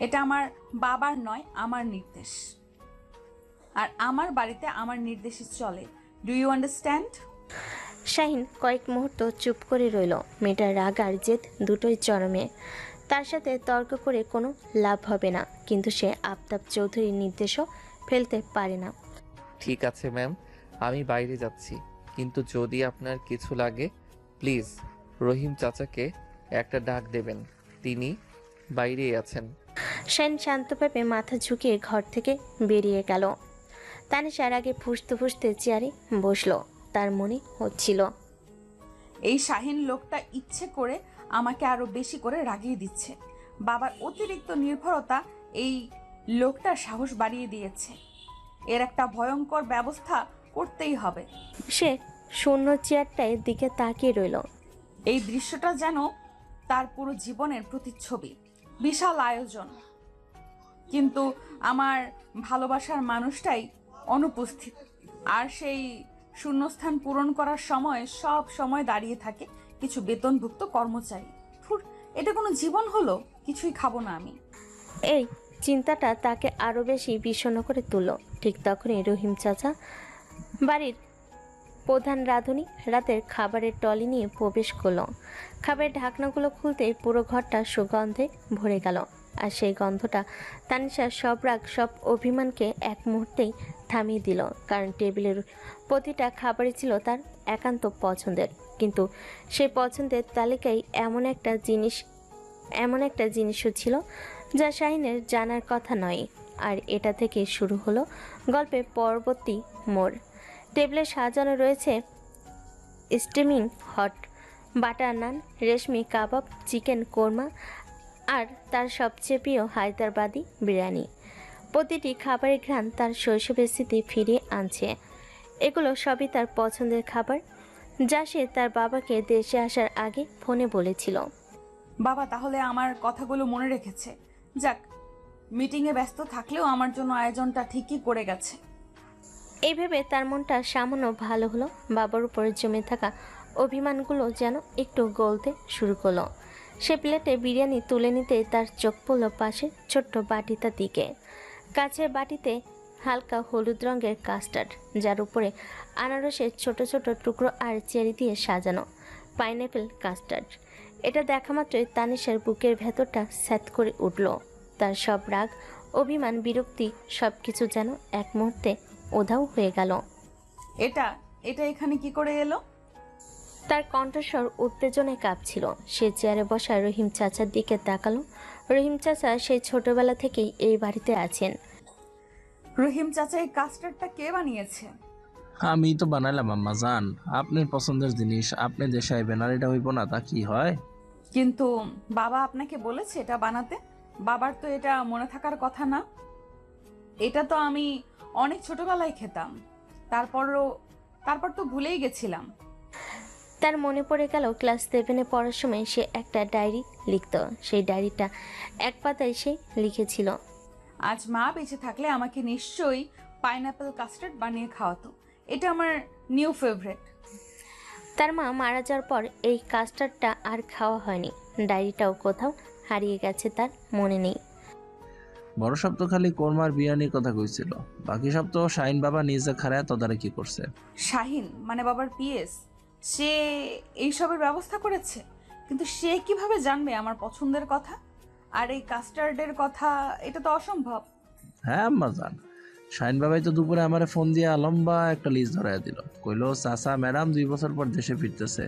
এটা আমার বাবার নয়, আমার নির্দেশ। আর আমার বাড়িতে আমার নির্দেশই চলে। Do you understand? শাহিন কয়েক মুহূর্ত চুপ করে রইল। মেয়েটার রাগ আর জেদ দুটোই চরমে। তার সাথে তর্ক করে কোনো লাভ হবে না, কিন্তু সে আফতাব চৌধুরীর নির্দেশও ফেলতে পারে না। ঠিক আছে ম্যাম, আমি বাইরে যাচ্ছি, কিন্তু যদি আপনার কিছু লাগে প্লিজ রহিম চাচাকে একটা ডাক দেবেন, তিনি বাইরেই আছেন। শাহিন শান্তভাবে মাথা ঝুঁকিয়ে ঘর থেকে বেরিয়ে গেল। তানিশার আগে ফুঁসতে ফুঁসতে চেয়ারে বসলো। তার মনে হচ্ছিল, এই শাহিন লোকটা ইচ্ছে করে আমাকে আরো বেশি করে রাগিয়ে দিচ্ছে। বাবার অতিরিক্ত নির্ভরতা এই লোকটার সাহস বাড়িয়ে দিয়েছে। এর একটা ভয়ঙ্কর ব্যবস্থা করতেই হবে। সে শূন্য চেয়ারটায় দিকে তাকিয়ে রইল। এই দৃশ্যটা যেন তার পুরো জীবনের প্রতিচ্ছবি। বিশাল আয়োজন, কিন্তু আমার ভালোবাসার মানুষটাই অনুপস্থিত। আর সেই শূন্যস্থান পূরণ করার সময় সব সময় দাঁড়িয়ে থাকে কিছু বেতনভুক্ত কর্মচারী। ধুর, এটা কোনো জীবন হলো? কিছুই খাবো না আমি। এই চিন্তাটা তাকে আরো বেশি বিষণ্ণ করে তুলল। ঠিক তখনই রহিম চাচা, বাড়ির প্রধান রাঁধুনি, রাতের খাবারের টলি নিয়ে প্রবেশ করলো। খাবারের ঢাকনাগুলো খুলতেই পুরো ঘরটা সুগন্ধে ভরে গেল। আর সেই গন্ধটা তানিশার সব রাগ, সব অভিমানকে এক মুহূর্তেই থামিয়ে দিল। কারণ টেবিলের প্রতিটা খাবারই ছিল তার একান্ত পছন্দের। কিন্তু সেই পছন্দের তালিকায় এমন একটা জিনিসও ছিল যা শাহিনের জানার কথা নয়। আর এটা থেকে শুরু হলো গল্পের পরবর্তী মোড়। টেবিলে সাজানো রয়েছে স্টিমিং হট বাটার নান, রেশমি কাবাব, চিকেন কোরমা আর তার সবচেয়ে প্রিয় হায়দ্রাবাদি বিরিয়ানি। প্রতিটি খাবারের ঘ্রাণ তার শৈশবের স্মৃতি ফিরিয়ে আনছে। এগুলো সবই তার পছন্দের খাবার, যা সে তার বাবাকে দেশে আসার আগে ফোনে বলেছিল। বাবা তাহলে আমার কথাগুলো মনে রেখেছে। যাক, মিটিংয়ে ব্যস্ত থাকলেও আমার জন্য আয়োজনটা ঠিকই করে গেছে। এই ভেবে তার মনটা সামান্য ভালো হলো। বাবার উপরে জমে থাকা অভিমানগুলো যেন একটু গলতে শুরু করলো। সে প্লেটে বিরিয়ানি তুলে নিতে তার চোখ পড়ল পাশে ছোট্ট বাটিটার দিকে। কাছের বাটিতে হালকা হলুদ রঙের কাস্টার্ড, যার উপরে আনারসের ছোট ছোট টুকরো আর চেরি দিয়ে সাজানো পাইনঅ্যাপেল কাস্টার্ড। এটা দেখা মাত্রই তানিশার বুকের ভেতরটা স্যাঁত করে উঠল। তার সব রাগ, অভিমান, বিরক্তি সব কিছু যেন এক মুহূর্তে উধাও হয়ে গেল। এটা এটা এখানে কি করে এলো? তার কণ্ঠস্বর উত্তেজনায় কাঁপছিল। সে চেয়ারে বসা রহিম চাচার দিকে তাকালো। রহিম চাচা সেই ছোটবেলা থেকেই এই বাড়িতে আছেন। রহিম চাচা, এই কাস্টার্ডটা কে বানিয়েছে? আমি তো বানাইলাম আম্মা জান, আপনার পছন্দের জিনিস আপনি দেশে আইবেন আর এটা হইব না, তা কি হয়? কিন্তু বাবা আপনাকে বলেছে এটা বানাতে? বাবার তো এটা মনে থাকার কথা না। এটা তো আমি অনেক ছোটবেলায় খেতাম, তারপর তো ভুলেই গেছিলাম। তার মনে পড়ে গেল ক্লাস 7-এ পড়ার সময় সে একটা ডায়েরি লিখত। সেই ডায়েরিটা এক পাতায় সে লিখেছিল, আজ মা বেঁচে থাকলে আমাকে নিশ্চয়ই পাইনঅ্যাপেল কাস্টার্ড বানিয়ে খাওয়াতো। এটা আমার নিউ ফেভারিট। তার মা মারা যাওয়ার পর এই কাস্টার্ডটা আর খাওয়া হয়নি। ডায়েরিটাও কোথাও হারিয়ে গেছে, তার মনে নেই। বড় সব তো খালি কোরমার বিরিয়ানির কথা কইছিল, বাকি সব তো শাহিন বাবা নিজে খারায় তদারকি করছে। শাহিন মানে বাবার পিএস, সে এইসবের ব্যবস্থা করেছে। কিন্তু সে কিভাবে জানবে আমার পছন্দের কথা আর এই কাস্টার্ডের কথা? এটা তো অসম্ভব। হ্যাঁ আম্মা জান, শাহিন বাবাই তো দুপুরে আমারে ফোন দিয়ে লম্বা একটা লিস্ট ধরাইয়া দিল। কইলো চাচা ম্যাডাম 2 বছর পর দেশে ফিরতেছে,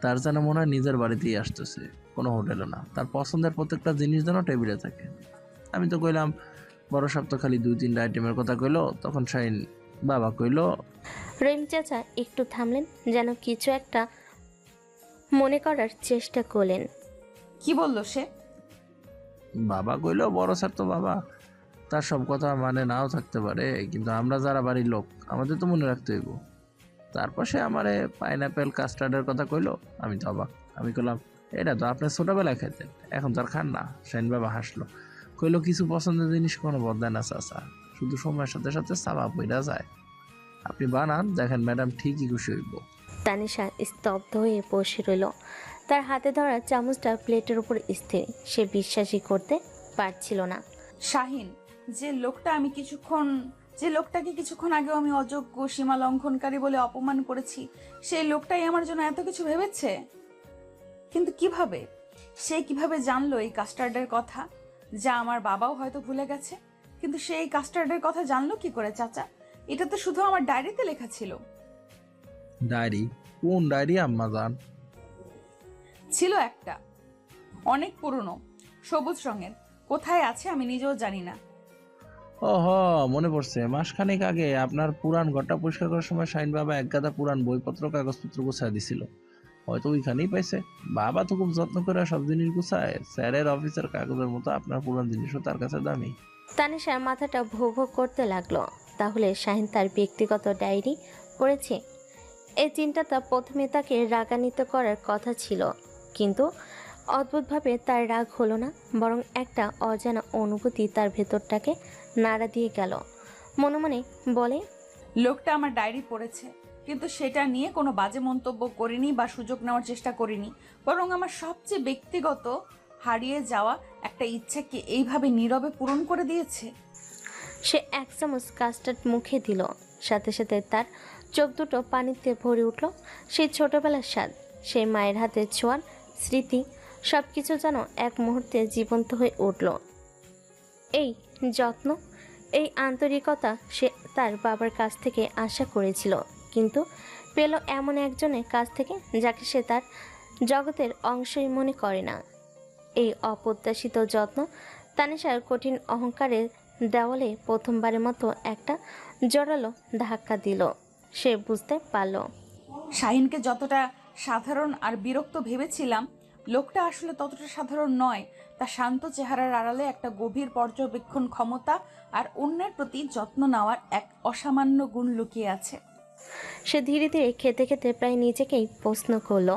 তার যেন মনে হয় নিজের বাড়িতেই আসতেছে, কোনো হোটেলে না। তার পছন্দের প্রত্যেকটা জিনিস যেন টেবিলে থাকে। আমি তো কইলাম বড় সপ্তাহ খালি 2-3টা আইটেমের কথা কইলো। তখন শাহিন বাবা কইলো, রহিম চাচা একটু থামলেন, যেন কিছু একটা মনে করার চেষ্টা করলেন। কি বললো সে? বাবা কইলো বড় স্যার তো বাবা, তার সব কথা মানে নাও থাকতে পারে, কিন্তু আমরা যারা বাড়ির লোক আমাদের তো মনে রাখতে হইব। তারপর সে আমারে পাইনঅ্যাপেল কাস্টার্ডের কথা কইলো। আমি তো অবাক। আমি কইলাম এটা তো আপনি ছোটবেলায় খাইতেন, এখন তো আর খান না। শাহিন বাবা হাসলো, কইলো কিছু পছন্দের জিনিস কোনো বদলায় না চাচা, শুধু সময়ের সাথে সাথে চাপা পইরা যায়। আপনি বানান, দেখেন ম্যাডাম ঠিকই খুশি হইব। তানিশা স্তব্ধ হয়ে বসে রইল। তার হাতে ধরা চামচটা প্লেটের উপর স্থির। সে বিশ্বাসই করতে পারছিল না। শাহিন, যে লোকটাকে কিছুক্ষণ আগেও আমি অযোগ্য, সীমা লঙ্ঘনকারী বলে অপমান করেছি, সেই লোকটাই আমার জন্য এত কিছু ভেবেছে। কিন্তু কিভাবে? সে কিভাবে জানলো এই কাস্টার্ডের কথা, যা আমার বাবাও হয়তো ভুলে গেছে? কিন্তু সে এই কাস্টার্ডের কথা জানলো কি করে চাচা? এটা তো শুধু আমার ডায়েরিতে লেখা ছিল। ডায়েরি? কোন ডায়েরি আম্মা জান? ছিল একটা, অনেক পুরনো, সবুজ রঙের। কোথায় আছে আমি নিজেও জানি না। ওহ, মনে পড়ছে, মাসখানেক আগে আপনার পুরান ঘরটা পরিষ্কার করার সময় শাহিন বাবা এক গাদা পুরান বইপত্র কাগজপত্র গুছায় দিছিল। হয়তো ওইখানেই পাইছে। বাবা তো খুব যত্ন করে সব জিনিস গুছায়। স্যারের অফিসের কাগজের মতো আপনার পুরান জিনিসও তার কাছে দামি। তানিশার মাথাটা ভো ভো করতে লাগলো। তাহলে শাহিন তার ব্যক্তিগত ডায়েরি পড়েছে? এই চিন্তাটা প্রথমে তাকে রাগান্বিত করার কথা ছিল, কিন্তু অদ্ভুতভাবে তার রাগ হলো না, বরং একটা অজানা অনুভূতি তার ভেতরটাকে নাড়া দিয়ে গেল। মনে মনে বলে, লোকটা আমার ডায়েরি পড়েছে, কিন্তু সেটা নিয়ে কোনো বাজে মন্তব্য করিনি বা সুযোগ নেওয়ার চেষ্টা করিনি, বরং আমার সবচেয়ে ব্যক্তিগত হারিয়ে যাওয়া একটা ইচ্ছাকে এইভাবে নীরবে পূরণ করে দিয়েছে। সে এক চামচ কাস্টার্ড মুখে দিল, সাথে সাথে তার চোখ দুটো পানিতে ভরে উঠল। সেই ছোটবেলার স্বাদ, সেই মায়ের হাতের ছোঁয়ার স্মৃতি, সব কিছু যেন এক মুহূর্তে জীবন্ত হয়ে উঠল। এই যত্ন, এই আন্তরিকতা সে তার বাবার কাছ থেকে আশা করেছিল, কিন্তু পেল এমন একজনের কাছ থেকে যাকে সে তার জগতের অংশই মনে করে না। এই অপ্রত্যাশিত যত্ন তানিশার কঠিন অহংকারের দেওয়ালে প্রথমবারের মতো একটা জোরালো ধাক্কা দিল। সে বুঝতে পারল, শাহিনকে যতটা সাধারণ আর বিরক্ত ভেবেছিলাম, লোকটা আসলে ততটা সাধারণ নয়। তার শান্ত চেহারার আড়ালে একটা গভীর পর্যবেক্ষণ ক্ষমতা আর অন্যের প্রতি যত্ন নেওয়ার এক অসামান্য গুণ লুকিয়ে আছে। সে ধীরে ধীরে খেতে খেতে প্রায় নিজেকেই প্রশ্ন করল,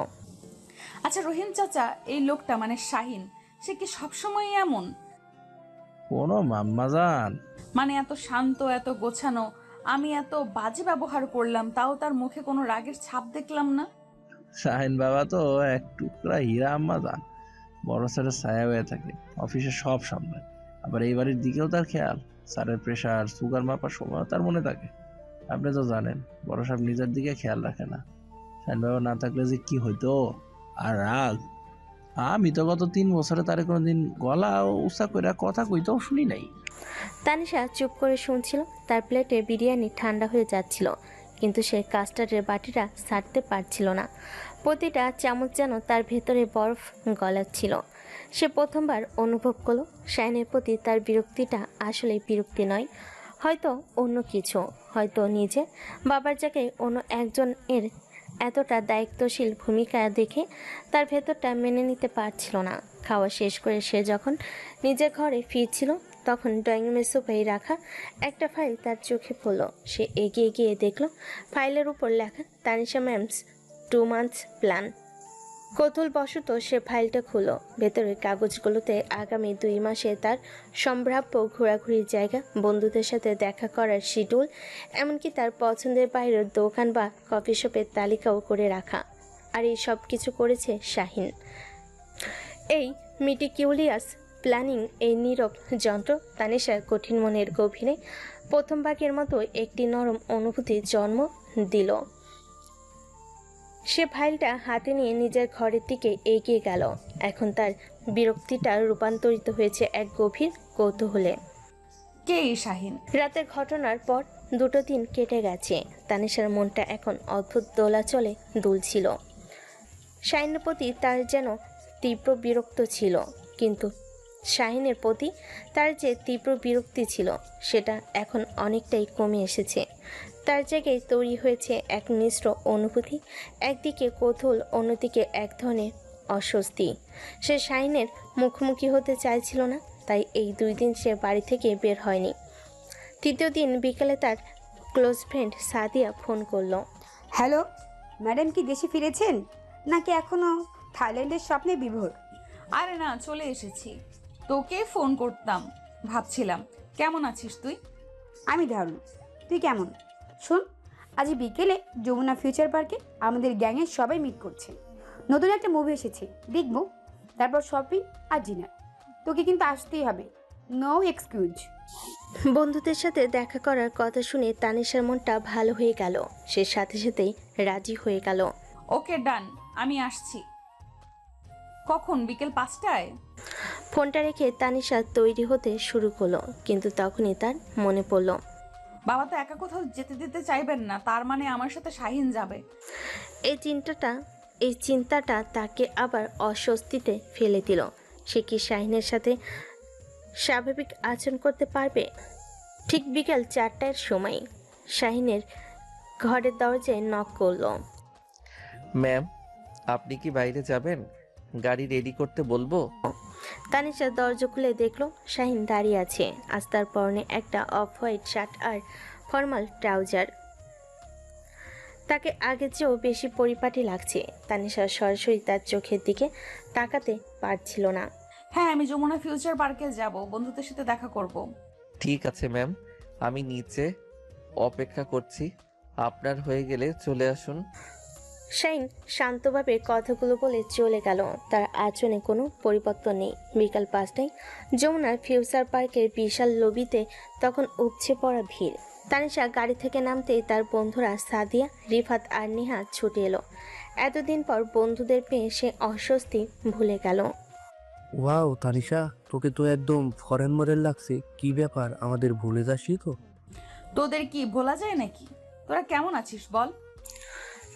আচ্ছা রহিম চাচা, এই লোকটা মানে শাহিন, সে কি সবসময় এমন? কোনো মাম্মাজান, মানে এত শান্ত, এত গোছানো, আমি এত বাজে ব্যবহার করলাম, তাও তার মুখে কোনো রাগের ছাপ দেখলাম না। শাহিন বাবা তো এক টুকরা হীরা আম্মাজান। বড় স্যারের ছায়া হয়ে থাকে, অফিসে সব সামলায়, আবার এই বাড়ির দিকেও তার খেয়াল। স্যারের প্রেশার, সুগার মাপার সময় তার মনে থাকে। আপনি তো জানেন বড় সাহেব নিজের দিকে খেয়াল রাখে না। শাহিন বাবা না থাকলে যে কি হইতো। আর রাগ, আমি তো গত 3 বছরে তারে কোনোদিন গলা উঁচা কইরা কথা কইতেও শুনি নাই। তানিশা চুপ করে শুনছিল। তার প্লেটে বিরিয়ানি ঠান্ডা হয়ে যাচ্ছিল, কিন্তু সে কাস্টার্ডের বাটিটা ছাড়তে পারছিল না। প্রতিটা চামচ যেন তার ভেতরে বরফ গলাচ্ছিল। সে প্রথমবার অনুভব করলো শাইনের প্রতি তার বিরক্তিটা আসলে বিরক্তি নয়, হয়তো অন্য কিছু, হয়তো নিজে বাবার জায়গায় অন্য একজনের এতটা দায়িত্বশীল ভূমিকা দেখে তার ভেতরটা মেনে নিতে পারছিল না। খাওয়া শেষ করে সে যখন নিজের ঘরে ফিরছিল, তখন ড্রয়িং রুমের সোফায় রাখা একটা ফাইল তার চোখে পড়ল। সে এগিয়ে গিয়ে দেখল ফাইলের উপর লেখা তানিশা ম্যামস 2 months প্ল্যান। কৌতূহলবশত সে ফাইলটা খুলল। ভেতরের কাগজগুলোতে আগামী 2 মাসে তার সম্ভাব্য ঘোরাঘুরির জায়গা, বন্ধুদের সাথে দেখা করার শিডিউল, এমনকি তার পছন্দের বাইরের দোকান বা কফি শপের তালিকাও করে রাখা। আর এই সব কিছু করেছে শাহিন। এই মিটিকিউলিয়াস প্ল্যানিং, এই নীরব যন্ত্র তানিশার কঠিন মনের গভীরে প্রথমবারের মতো একটি নরম অনুভূতির জন্ম দিল। সে ফাইলটা হাতে নিয়ে নিজের ঘরের দিকে এগিয়ে গেল। এখন তার বিরক্তিটা রূপান্তরিত হয়েছে এক গভীর কৌতূহলে। কে এই শাহিন? রাতের ঘটনার পর 2 দিন কেটে গেছে। তানিশার মনটা এখন অদ্ভুত দোলাচলে দুলছিল। শাহিনের প্রতি তার যেন তীব্র বিরক্ত ছিল, কিন্তু শাহিনের প্রতি তার যে তীব্র বিরক্তি ছিল সেটা এখন অনেকটাই কমে এসেছে। তার জায়গায় তৈরি হয়েছে এক মিশ্র অনুভূতি, একদিকে কৌতূহল, অন্যদিকে এক ধরনের অস্বস্তি। সে শাহিনের মুখোমুখি হতে চাইছিল না, তাই এই 2 দিন সে বাড়ি থেকে বের হয়নি। 3য় দিন বিকেলে তার ক্লোজ ফ্রেন্ড সাদিয়া ফোন করলো। হ্যালো ম্যাডাম, কি দেশে ফিরেছেন নাকি এখনো থাইল্যান্ডের স্বপ্নে বিভোর? আরে না, চলে এসেছি। তোকে ফোন করতাম ভাবছিলাম। কেমন আছিস তুই? আমি দারুণ, তুই কেমন? শোন, আজ বিকেলে যমুনা ফিউচার পার্কে আমাদের গ্যাংয়ের সবাই মিট করছে। নতুন একটা মুভি এসেছে, দেখবো। তারপর শপিং আর ডিনার। তোকে কিন্তু আসতেই হবে, নো এক্সকিউজ। বন্ধুদের সাথে দেখা করার কথা শুনে তানিশার মনটা ভালো হয়ে গেল। সে সাথে সাথেই রাজি হয়ে গেল। ওকে ডান, আমি আসছি। কখন? বিকেল 5টায়? ফোনটা রেখে তানিশা তৈরি হতে শুরু করলো, কিন্তু তখনই তার মনে পড়ল বাবা তো একা কোথাও যেতে দিতে চাইবেন না, তার মানে আমার সাথে শাহিন যাবে। এই চিন্তাটা তাকে আবার অস্বস্তিতে ফেলে দিল। সে কি শাহিনের সাথে স্বাভাবিক আচরণ করতে পারবে? ঠিক বিকেল 4টার সময় শাহিনের ঘরের দরজায় নক করলো। ম্যাম, আপনি কি বাইরে যাবেন? গাড়ি রেডি করতে বলবো? তানিশা দরজা খুলে দেখলো শাহিন দাঁড়িয়ে আছে। আজ তার পরনে একটা অফ হোয়াইট শার্ট আর ফর্মাল ট্রাউজার। তাকে আগের চেয়েও বেশি পরিপাটি লাগছে। তানিশা সরাসরি তার চোখের দিকে তাকাতে পারছিল না। হ্যাঁ, আমি যমুনা ফিউচার পার্কে যাব, বন্ধুদের সাথে দেখা করব। ঠিক আছে ম্যাম, আমি নিচে অপেক্ষা করছি। আপনার হয়ে গেলে চলে আসুন। শাহিন শান্তভাবে কথাগুলো বলে চলে গেল। তার আচরণে কোনো পরিবর্তন নেই। বিকাল 5টায় যমুনার ফিউচার পার্কের বিশাল লবিতে তখন উপচে পড়া ভিড়। তানিশা গাড়ি থেকে নামতেই তার বন্ধুরা সাদিয়া, রিফাত আর নেহা ছুটে এলো। এতদিন পর বন্ধুদের পেয়ে সে অস্বস্তি ভুলে গেল। ওয়াও তানিশা, তোকে তো একদম ফরেন মডেল লাগছে। কি ব্যাপার, আমাদের ভুলে যাসনি তো? তোদের কি ভোলা যায় নাকি? তোরা কেমন আছিস বল?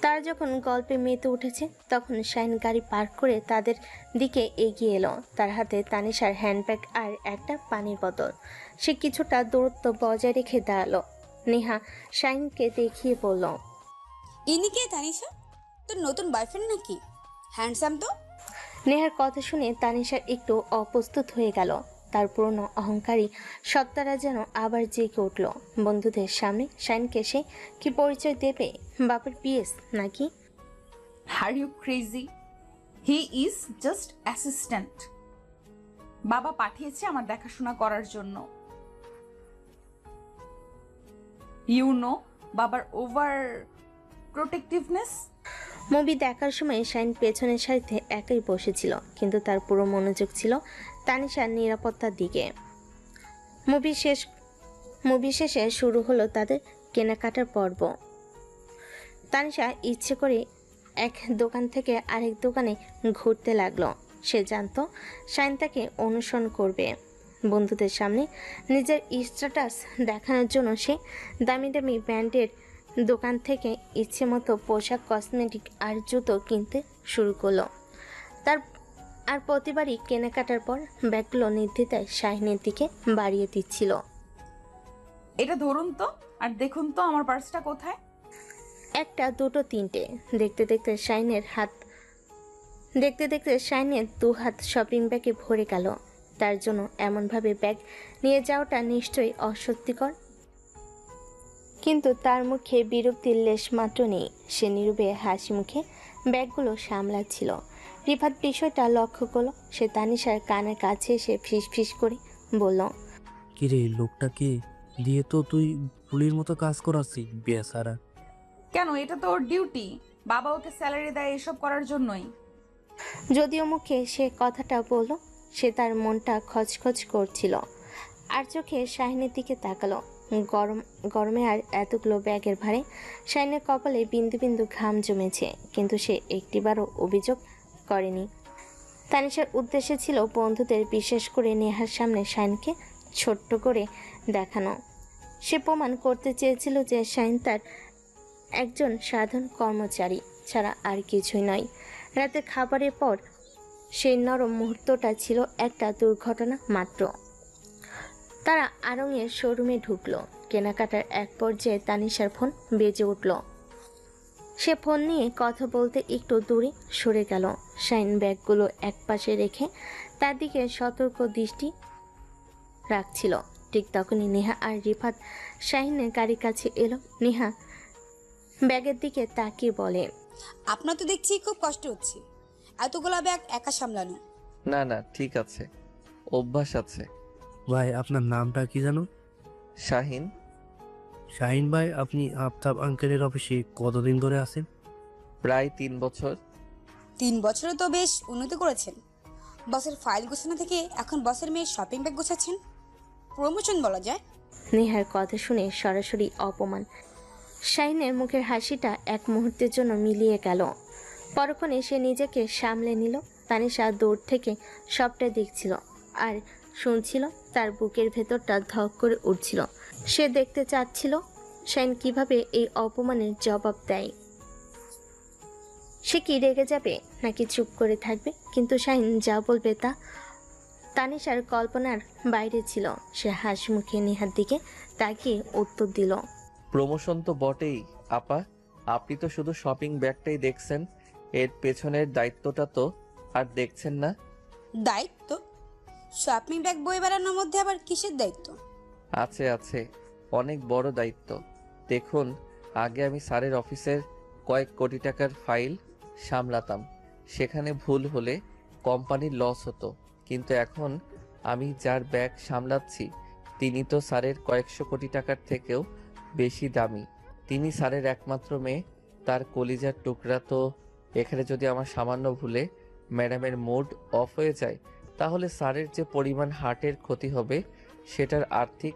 তারা যখন গল্পে মেতে উঠেছে তখন শাহিন গাড়ি পার্ক করে তাদের দিকে এগিয়ে এলো। তার হাতে তানিশার হ্যান্ডব্যাগ আর একটা পানির বোতল। সে কিছুটা দূরত্ব বজায় রেখে দাঁড়ালো। নেহা শাহিনকে দেখিয়ে বলল, ইনি কে তানিশা? তোর নতুন বয়ফ্রেন্ড নাকি? হ্যান্ডসাম তো। নেহার কথা শুনে তানিশার একটু অপ্রস্তুত হয়ে গেল। তার পুরনো অহংকারী সত্তারা যেন আবার জেগে উঠল। বন্ধুদের সামনে শাহিনকে সে কি পরিচয় দেবে? বাপের পিএস নাকি? Are you crazy? He is just assistant. বাবা পাঠিয়েছে আমার দেখাশোনা করার জন্য। ইউ নো বাবার ওভার প্রোটেক্টিভনেস। মুভি দেখার সময় শাহিন পেছনের সারিতে একাই বসেছিল, কিন্তু তার পুরো মনোযোগ ছিল তানিশার নিরাপত্তার দিকে। মুভি শেষে শুরু হলো তাদের কেনাকাটার পর্ব। তানিশা ইচ্ছে করে এক দোকান থেকে আরেক দোকানে ঘুরতে লাগলো। সে জানতো শাহিন তাকে অনুসরণ করবে। বন্ধুদের সামনে নিজের স্ট্যাটাস দেখানোর জন্য সে দামি দামি ব্র্যান্ডের দোকান থেকে ইচ্ছে মতো পোশাক, কসমেটিক আর জুতো কিনতে শুরু করলো। আর প্রতিবারই কেনাকাটার পর ব্যাগগুলো নির্দ্বিধায় শাহিনের দিকে বাড়িয়ে দিচ্ছিল। এটা ধরুন তো, আর দেখুন তো আমার পার্সটা কোথায়। একটা, দুটো, তিনটে দেখতে দেখতে শাহিনের 2 হাত শপিং ব্যাগে ভরে গেল। তার জন্য এমনভাবে ব্যাগ নিয়ে যাওয়াটা নিশ্চয়ই অস্বস্তিকর, কিন্তু তার মুখে বিরক্তির লেশ মাত্র নেই। সে নীরবে হাসি মুখে ব্যাগগুলো সামলাচ্ছিল। রিফাত বিষয়টা লক্ষ্য করলো। সে তানিশার কানের কাছে এসে ফিস ফিস করে বলল, কিরে, লোকটাকে দিয়ে তো তুই পুলির মতো কাজ করাচ্ছি বেচারা। কেন? এটা তো ওর ডিউটি। বাবা ওকে স্যালারি দেয় এসব করার জন্যই। যদিও মুখে সে কথাটা বলল, সে তার মনটা খচখচ করছিল। আর চোখে শাহিনের দিকে তাকালো। গরমে আর এতগুলো ব্যাগের ভারে শাহিনের কপালে বিন্দু বিন্দু ঘাম জমেছে, কিন্তু সে একটিবারও অভিযোগ করেনি। তানিশার উদ্দেশ্য ছিল বন্ধুদের, বিশেষ করে নেহার সামনে শাহিনকে ছোট্ট করে দেখানো। সে প্রমাণ করতে চেয়েছিল যে শাহিন তার একজন সাধারণ কর্মচারী ছাড়া আর কিছুই নয়। রাতে খাবারের পর সেই নরম মুহূর্তটা ছিল একটা দুর্ঘটনা মাত্র। তারা আড়ংয়ের শোরুমে ঢুকলো। কেনাকাটার এক পর্যায়ে তানিশার ফোন বেজে উঠল। সে ফোন নিয়ে কথা বলতে একটু দূরে সরে গেল। শাহিন ব্যাগগুলো একপাশে রেখে তার দিকে সতর্ক দৃষ্টি রাখছিল। ঠিক তখনই নেহা আর রিফাত শাহিনের গাড়ির কাছে এলো। নেহা ব্যাগের দিকে তাকিয়ে বলে, আপনার তো দেখছি খুব কষ্ট হচ্ছে এতগুলা ব্যাগ একা সামলানো। না না, ঠিক আছে, অভ্যাস আছে। ভাই, আপনার নামটা কি জানো? শাহিন। শাহিন ভাই, আপনি আফতাব আঙ্কেলের অফিসে কতদিন ধরে আছেন? প্রায় 3 বছর। 3 বছরে তো বেশ উন্নতি করেছেন। বসের ফাইল গোছানো থেকে এখন বসের মেয়ের শপিং ব্যাগ গোছাচ্ছেন। প্রমোশন বলা যায়। নেহার কথা শুনে সরাসরি অপমান। শাহিনের মুখের হাসিটা এক মুহূর্তের জন্য মিলিয়ে গেল। পরক্ষণে সে নিজেকে সামলে নিল। তানিশা দূর থেকে সবটা দেখছিল আর শুনছিল। তার বুকের ভেতরটা ধক করে উঠছিল। সে দেখতে চাচ্ছিল শাহিন কিভাবে এই অপমানের জবাব দেয়। সে কি রেগে যাবে নাকি চুপ করে থাকবে? কিন্তু শাহিন যা বলবে তা তানিশার কল্পনার বাইরে ছিল। সে হাসি মুখে নেহার দিকে তাকিয়ে উত্তর দিল, প্রমোশন তো বটেই আপা, আপনি তো শুধু শপিং ব্যাগটাই দেখছেন, এর পেছনের দায়িত্বটা তো আর দেখছেন না। দায়িত্ব? শপিং ব্যাগ বয়ে বেড়ানোর মধ্যে আবার কিসের দায়িত্ব? আছে আছে, অনেক বড় দায়িত্ব। দেখুন, আগে আমি স্যারের অফিসের কয়েক কোটি টাকার ফাইল সামলাতাম। সেখানে ভুল হলে কোম্পানির লস হতো, কিন্তু এখন আমি যার ব্যাগ সামলাচ্ছি তিনি তো স্যারের কয়েকশো কোটি টাকার থেকেও বেশি দামি। তিনি স্যারের একমাত্র মেয়ে, তার কলিজার টুকরা। তো এখানে যদি আমার সামান্য ভুলে ম্যাডামের মুড অফ হয়ে যায়, তাহলে স্যারের যে পরিমাণ হার্টের ক্ষতি হবে সেটার আর্থিক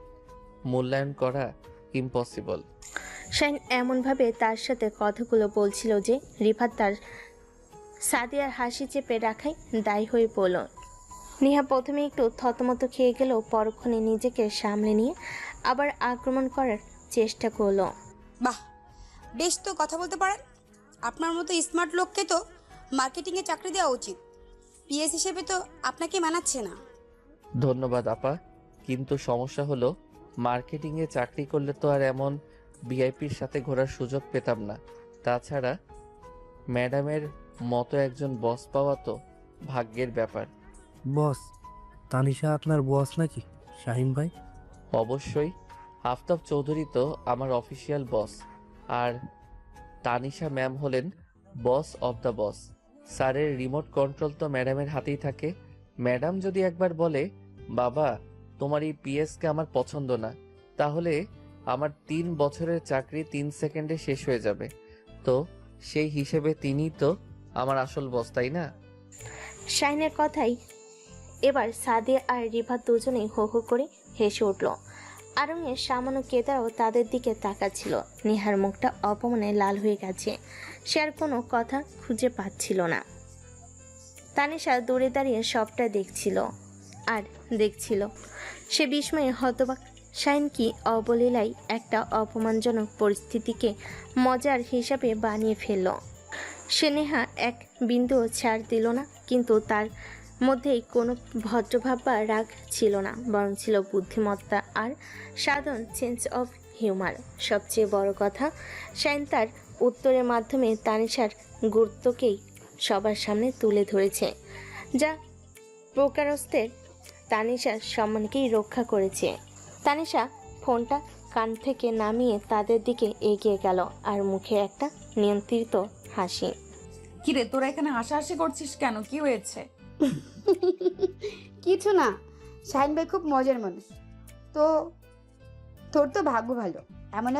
মূল্যায়ন করা ইম্পসিবল। শাইন এমনভাবে তার সাথে কথাগুলো বলছিল যে রিফাত তার সাদিয়ার হাসি চেপে রাখাই দায়ী হয়ে পড়ল। নেহা প্রথমে একটু থতমত খেয়ে গেলেও পরক্ষণে নিজেকে সামলে নিয়ে আবার আক্রমণ করার চেষ্টা করলো। বাহ, বেশ তো কথা বলতে পারেন। আপনার মতো স্মার্ট লোককে তো মার্কেটিংয়ে চাকরি দেওয়া উচিত। পিএস হিসেবে তো আপনাকে মানাচ্ছে না। ধন্যবাদ আপা, কিন্তু সমস্যা হলো মার্কেটিংয়ে চাকরি করলে তো আর এমন ভিআইপির সাথে ঘোরার সুযোগ পেতাম না। তাছাড়া ম্যাডামের মতো একজন বস পাওয়া তো ভাগ্যের ব্যাপার। বস? তানিশা আপনার বস নাকি শাহিন ভাই? অবশ্যই, আফতাব চৌধুরী তো আমার অফিসিয়াল বস, আর তানিশা ম্যাম হলেন বস অব দ্য বস। স্যারের রিমোট কন্ট্রোল তো ম্যাডামের হাতেই থাকে। ম্যাডাম যদি একবার বলে, বাবা তোমার এই পিএসকে আমার পছন্দ না, তাহলে আমার 3 বছরের চাকরি 3 সেকেন্ডে শেষ হয়ে যাবে। তো সেই হিসেবে তিনিই তো আমার আসল বস, তাই না? শাইনের কথাই এবার সাদিয়া আর রিফাত দুজনেই হো হো করে হেসে উঠল। আরঙের সামান্য কেদারাও তাদের দিকে তাকাচ্ছিল। নেহার মুখটা অপমানে লাল হয়ে গেছে। সে আর কোনো কথা খুঁজে পাচ্ছিল না। তানিশা দূরে দাঁড়িয়ে সবটা দেখছিল আর দেখছিল। সে বিস্ময়ে হতবাক। শাইন কি অবলীলায় একটা অপমানজনক পরিস্থিতিকে মজার হিসাবে বানিয়ে ফেলল। সে নেহা এক বিন্দুও ছাড় দিল না, কিন্তু তার মধ্যেই কোনো ভদ্রভাব বা রাগ ছিল না, বরং ছিল বুদ্ধিমত্তা আর সাধারণ সেন্স অফ হিউমার। সবচেয়ে বড় কথা, শাইন তার উত্তরের মাধ্যমে তানিশার গুরুত্বকেই সবার সামনে তুলে ধরেছে, যা প্রকারস্থের তানিশার সম্মানকেই রক্ষা করেছে। তানিশা ফোনটা কান থেকে নামিয়ে তাদের দিকে এগিয়ে গেল, আর মুখে একটা নিয়ন্ত্রিত হাসি। কিরে, তোরা এখানে হাসাহাসি করছিস কেন? কি হয়েছে? কিছু না, শাহিন ভাই খুব মজার মানুষ। তো তোর তো ভাগ্য ভালো, এমন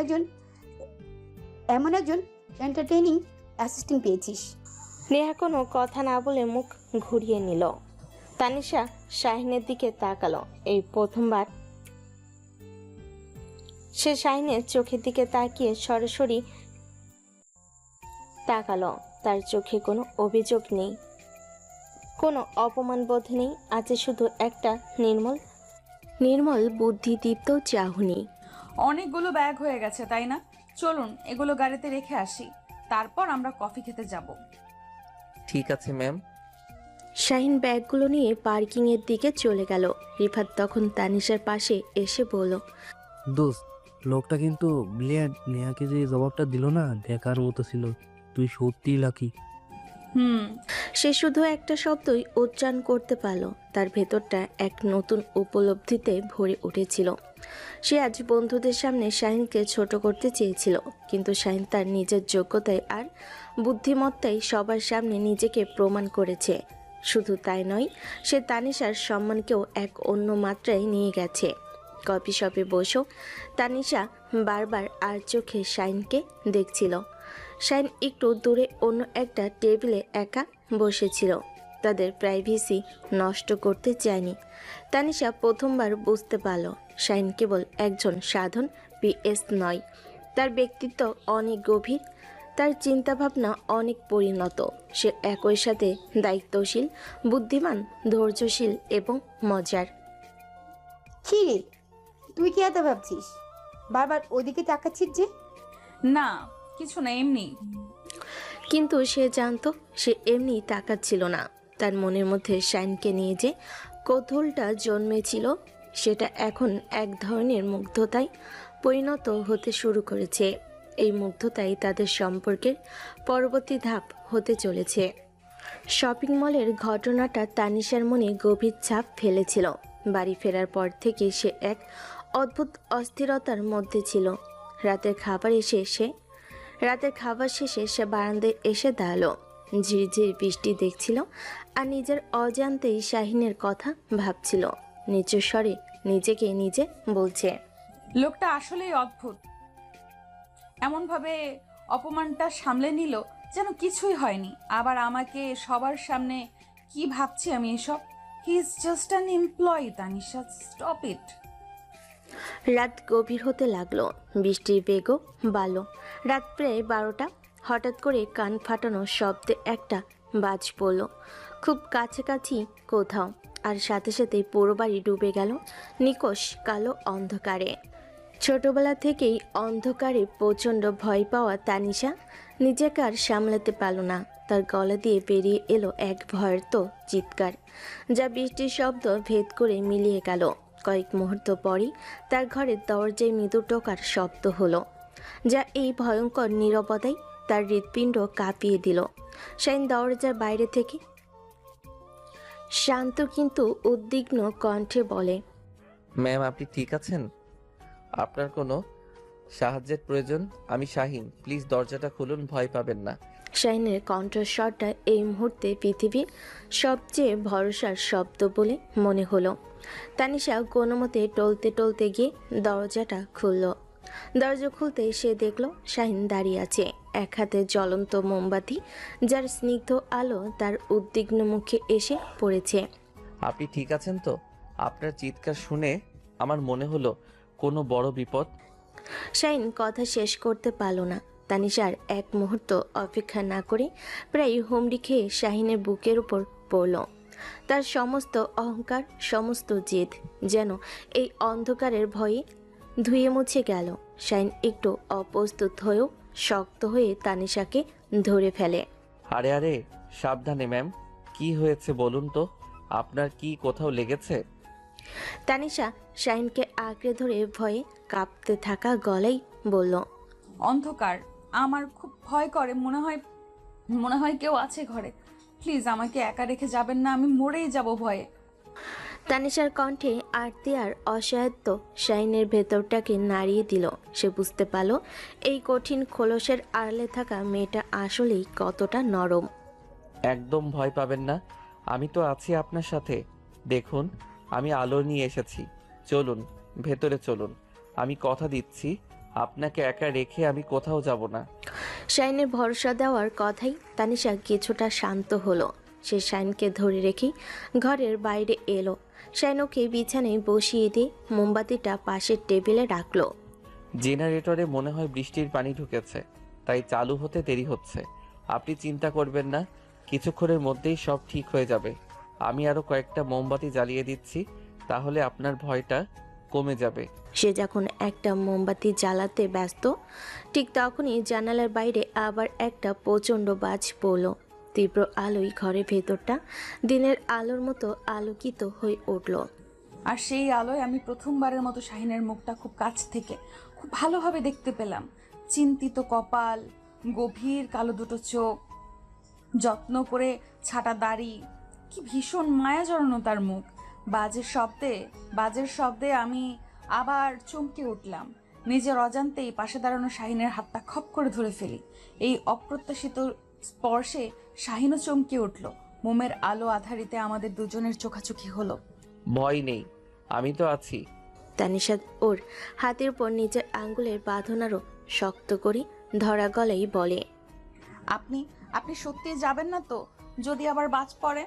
একজন এন্টারটেইনিং অ্যাসিস্ট্যান্ট পেয়েছিস। নেহা কোনো কথা না বলে মুখ ঘুরিয়ে নিল। তানিশা শাহিনের দিকে তাকালো। এই প্রথমবার সে শাহিনের চোখের দিকে তাকিয়ে সরাসরি তাকালো। তার চোখে কোনো অভিযোগ নেই, কোনো অপমানবোধ নেই, আছে শুধু একটা নির্মল বুদ্ধিদীপ্ত চাহনি। অনেকগুলো ব্যাগ হয়ে গেছে, তাই না? চলুন এগুলো গাড়িতে রেখে আসি, তারপর আমরা কফি খেতে যাব। ঠিক আছে ম্যাম। শাহিন ব্যাগগুলো নিয়ে পার্কিংয়ের দিকে চলে গেল। রিফাত তখন তানিশার পাশে এসে বলল, দোস্ত, লোকটা কিন্তু ব্রিলিয়ান্ট। নেহাকে যে জবাবটা দিল না, দেখার মতো ছিল। তুই সত্যিই লাকি। সে শুধু একটা শব্দই উচ্চারণ করতে পারল। তার ভেতরটা এক নতুন উপলব্ধিতে ভরে উঠেছিল। সে আজ বন্ধুদের সামনে শাহিনকে ছোট করতে চেয়েছিল, কিন্তু শাহিন তার নিজের যোগ্যতায় আর বুদ্ধিমত্তায় সবার সামনে নিজেকে প্রমাণ করেছে। শুধু তাই নয়, সে তানিশার সম্মানকেও এক অন্য মাত্রায় নিয়ে গেছে। কফি শপে বসেও তানিশা বারবার আর চোখে শাহিনকে দেখছিল। শাহিন একটু দূরে অন্য একটা টেবিলে একা বসেছিল। তাদের প্রাইভেসি নষ্ট করতে চায়নি। তানিশা প্রথমবার বুঝতে পারল শাহিন কেবল একজন সাধারণ পিএস নয়, তার ব্যক্তিত্ব অনেক গভীর, তার চিন্তাভাবনা অনেক পরিণত। সে একই সাথে দায়িত্বশীল, বুদ্ধিমান, ধৈর্যশীল এবং মজার। কি রে, তুই কি এত ভাবছিস? বারবার ওদিকে তাকাচ্ছিস যে? না কিছু না, এমনি। কিন্তু সে জানতো সে এমনি তাকাচ্ছিল না। তার মনের মধ্যে শাইনকে নিয়ে যে কৌতূহলটা জন্মেছিল, সেটা এখন এক ধরনের মুগ্ধতায় পরিণত হতে শুরু করেছে। এই মুগ্ধতাই তাদের সম্পর্কের পরবর্তী ধাপ হতে চলেছে। শপিং মলের ঘটনাটা তানিশার মনে গভীর ছাপ ফেলেছিল। বাড়ি ফেরার পর থেকে সে এক অদ্ভুত অস্থিরতার মধ্যে ছিল। রাতের খাবার শেষে সে বারান্দায় এসে দাঁড়ালো। ঝিরঝির বৃষ্টি দেখছিল আর নিজের অজান্তেই শাহিনের কথা ভাবছিল। নিচু স্বরে নিজেকে নিজে বলছে, লোকটা আসলেই অদ্ভুত। এমনভাবে অপমানটা সামলে নিল যেন কিছুই হয়নি। আবার আমাকে সবার সামনে কি ভাবছি আমি এসব। হি is just an employee. Tanisha, stop it. রাত গভীর হতে লাগলো, বৃষ্টির বেগও বাড়ল। রাত প্রায় 12টা। হঠাৎ করে কান ফাটানো শব্দে একটা বাজ পড়ল খুব কাছাকাছি কোথাও, আর সাথে সাথে পুরো বাড়ি ডুবে গেল নিকষ কালো অন্ধকারে। ছোটবেলা থেকেই অন্ধকারে প্রচণ্ড ভয় পাওয়া তানিশা নিজেকে আর সামলাতে পারল না। তার গলা দিয়ে বেরিয়ে এলো এক ভয়ার্ত চিৎকার, যা বৃষ্টির শব্দ ভেদ করে মিলিয়ে গেল। কয়েক মুহূর্ত পরই তার ঘরের দরজায় মৃদু টোকার শব্দ হলো, যা এই ভয়ঙ্কর নীরবতায় তার হৃৎপিণ্ড কাঁপিয়ে দিল। শাইন দরজার বাইরে থেকে শান্ত কিন্তু উদ্বিগ্ন কণ্ঠে বলে, ম্যাম, আপনি ঠিক আছেন? আপনার কোনো সাহায্যের প্রয়োজন? আমি শাহিন, প্লিজ দরজাটা খুলুন, ভয় পাবেন না। শাইনের কণ্ঠস্বরটা এই মুহূর্তে পৃথিবীর সবচেয়ে ভরসার শব্দ বলে মনে হলো। তানিশা কোনোমতে টলতে টলতে গিয়ে দরজাটা খুলল। দরজা খুলতে সে দেখল শাহিন দাঁড়িয়ে আছে, এক হাতে জ্বলন্ত মোমবাতি, যার স্নিগ্ধ আলো তার উদ্বিগ্ন মুখে এসে পড়েছে। আপনি ঠিক আছেন তো? আপনার চিৎকার শুনে আমার মনে হলো কোনো বড় বিপদ। শাহিন কথা শেষ করতে পারল না। তানিশার এক মুহূর্ত অপেক্ষা না করে প্রায় হুমড়ি খেয়ে শাহিনের বুকের উপর পড়ল। তার সমস্ত অহংকার, সমস্ত জেদ যেন এই অন্ধকারের ভয়ে ধুয়ে মুছে গেল। শাহিন একটু অপ্রস্তুত হয়েও শক্ত হয়ে তানিশাকে ধরে ফেলে। আরে আরে, সাবধানে ম্যাম। কি হয়েছে বলুন তো? আপনার কি কোথাও লেগেছে? তানিশা শাহিনকে আঁকড়ে ধরে ভয়ে কাঁপতে থাকা গলায় বলল, অন্ধকার, আমার খুব ভয় করে। মনে হয় কেউ আছে ঘরে। প্লিজ আমাকে একা রেখে যাবেন না, আমি মরেই যাব ভয়ে। তানিশার কণ্ঠে আরতি আর অসহায়ত্ব শাহিনের ভেতরটাকে নাড়িয়ে দিল। সে বুঝতে পারল এই কঠিন খোলসের আড়ালে থাকা মেয়েটা আসলেই কতটা নরম। একদম ভয় পাবেন না, আমি তো আছি আপনার সাথে। দেখুন, আমি আলো নিয়ে এসেছি। চলুন, ভেতরে চলুন। আমি কথা দিচ্ছি, আপনাকে একা রেখে আমি কোথাও যাব না। শাহিনের ভরসা দেওয়ার কথাই তানিশা কিছুটা শান্ত হলো। সে শাহিনকে ধরে রেখেই ঘরের বাইরে এলো। শাহিন ওকে বিছানায় বসিয়ে দিয়ে মোমবাতিটা পাশের টেবিলে রাখলো। জেনারেটরে মনে হয় বৃষ্টির পানি ঢুকেছে, তাই চালু হতে দেরি হচ্ছে। আপনি চিন্তা করবেন না, কিছুক্ষণের মধ্যেই সব ঠিক হয়ে যাবে। আমি আরও কয়েকটা মোমবাতি জ্বালিয়ে দিচ্ছি, তাহলে আপনার ভয়টা কমে যাবে। সে যখন একটা মোমবাতি জ্বালাতে ব্যস্ত, ঠিক তখনই জানালার বাইরে আবার একটা প্রচণ্ড বাজ পড়ল। তীব্র আলোয় ঘরের ভেতরটা দিনের আলোর মতো আলোকিত হয়ে উঠল। আর সেই আলোয় আমি প্রথমবারের মতো শাহিনের মুখটা খুব কাছ থেকে খুব ভালোভাবে দেখতে পেলাম। চিন্তিত কপাল, গভীর কালো দুটো চোখ, যত্ন করে ছাটা দাড়ি, কি ভীষণ মায়া জড়ানো তার মুখ। বাজের শব্দে আমি আবার চমকে উঠলাম। নিজের অজান্তেই পাশে দাঁড়ানো শাহিনের হাতটা খপ করে ধরে ফেলি। এই অপ্রত্যাশিত স্পর্শে শাহিনও চমকে উঠল। মোমের আলো আধারিতে আমাদের দুজনের চোখাচোখি হলো। ভয় নেই, আমি তো আছি। তানিশা ওর হাতের উপর নিজের আঙ্গুলের বাঁধন আরো শক্ত করে ধরা গলায় বলে, আপনি সত্যি যাবেন না তো? যদি আবার বাজ পড়ে,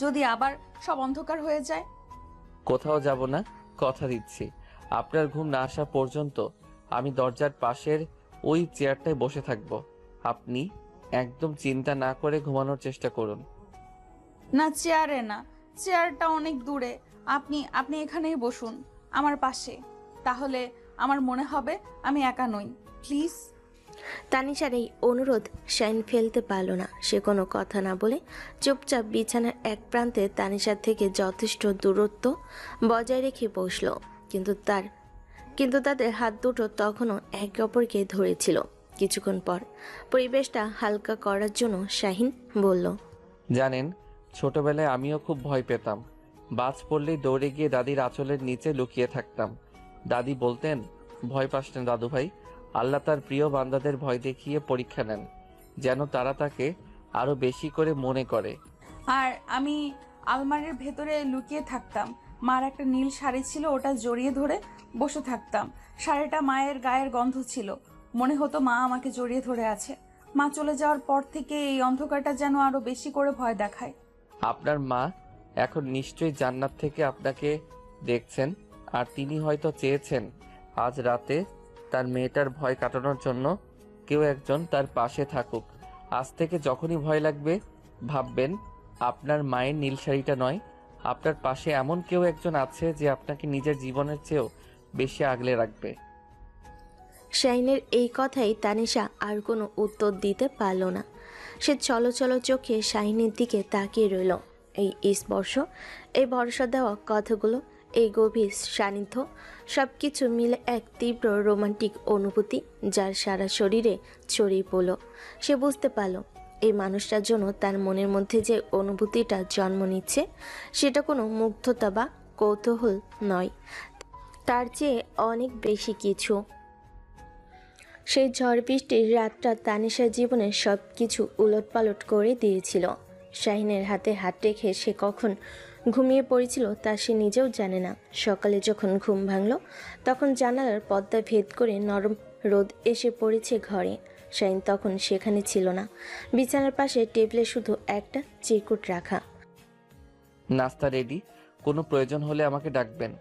যদি আবার সব অন্ধকার হয়ে যায়? কোথাও যাব না, কথা দিচ্ছি। আপনার ঘুম না আসা পর্যন্ত আমি দরজার পাশের ওই চেয়ারটায় বসে থাকব। আপনি একদম চিন্তা না করে ঘুমানোর চেষ্টা করুন। না, চেয়ারে না, চেয়ারটা অনেক দূরে। আপনি এখানেই বসুন আমার পাশে, তাহলে আমার মনে হবে আমি একা নই। প্লিজ। তানিশার এই অনুরোধ শাইন ফেলতে পারল না। সে কোনো কথা না বলে চুপচাপ বিছানার এক প্রান্তে তানিশার থেকে যথেষ্ট দূরত্ব বজায় রেখে বসল। কিন্তু তাদের হাত দুটো তখনও একে অপরকে ধরেছিল। কিছুক্ষণ পর পরিবেশটা হালকা করার জন্য শাহিন বলল, জানেন, ছোটবেলায় আমিও খুব ভয় পেতাম। বাজ পড়লেই দৌড়ে গিয়ে দাদির আঁচলের নিচে লুকিয়ে থাকতাম। দাদি বলতেন, ভয় পাস না দাদু ভাই, আল্লাহ তার প্রিয় বান্দাদের ভয় দেখিয়ে পরীক্ষা নেন, যেন তারা তাকে আরো বেশি করে মনে করে। আর আমি আলমারির ভেতরে লুকিয়ে থাকতাম। মার একটা নীল শাড়ি ছিল, ওটা জড়িয়ে ধরে বসে থাকতাম। শাড়িটা মায়ের গায়ের গন্ধ ছিল, মনে হতো মা আমাকে জড়িয়ে ধরে আছে। মা চলে যাওয়ার পর থেকে এই অন্ধকারটা যেন আরো বেশি করে ভয় দেখায়। আপনার মা এখন নিশ্চয়ই জান্নাত থেকে আপনাকে দেখছেন, আর তিনি হয়তো চেয়েছেন আজ রাতে তার মেয়েটার ভয় কাটানোর জন্য কেউ একজন তার পাশে থাকুক। আজ থেকে যখনই ভয় লাগবে ভাববেন আপনার মায়ের নীল শাড়িটা নয়, আপনার পাশে এমন কেউ একজন আছে যে আপনাকে নিজের জীবনের চেয়েও বেশি আগলে রাখবে। শাহিনের এই কথাই তানিশা আর কোনো উত্তর দিতে পারল না। সে চলো চোখে শাহিনের দিকে তাকিয়ে রইল। এই স্পর্শ, এই ভরসা দেওয়া কথাগুলো, এই গভীর সান্নিধ্য, সব কিছু মিলে এক তীব্র রোমান্টিক অনুভূতি যার সারা শরীরে ছড়িয়ে পড়ল। সে বুঝতে পারল এই মানুষটার জন্য তার মনের মধ্যে যে অনুভূতিটা জন্ম নিচ্ছে সেটা কোনো মুগ্ধতা বা কৌতূহল নয়, তার চেয়ে অনেক বেশি কিছু। সেই ঝড় বৃষ্টির রাতটা তানিশার জীবনের সব কিছু উলটপালট করে দিয়েছিল। শাহিনের হাতে হাত রেখে সে কখন ঘুমিয়ে পড়েছিল তা সে নিজেও জানে না। সকালে যখন ঘুম ভাঙল তখন জানালার পর্দা ভেদ করে নরম রোদ এসে পড়েছে ঘরে। শাহিন তখন সেখানে ছিল না। বিছানার পাশে টেবিলে শুধু একটা চিরকুট রাখা। নাস্তা রেডি, কোনো প্রয়োজন হলে আমাকে ডাকবেন।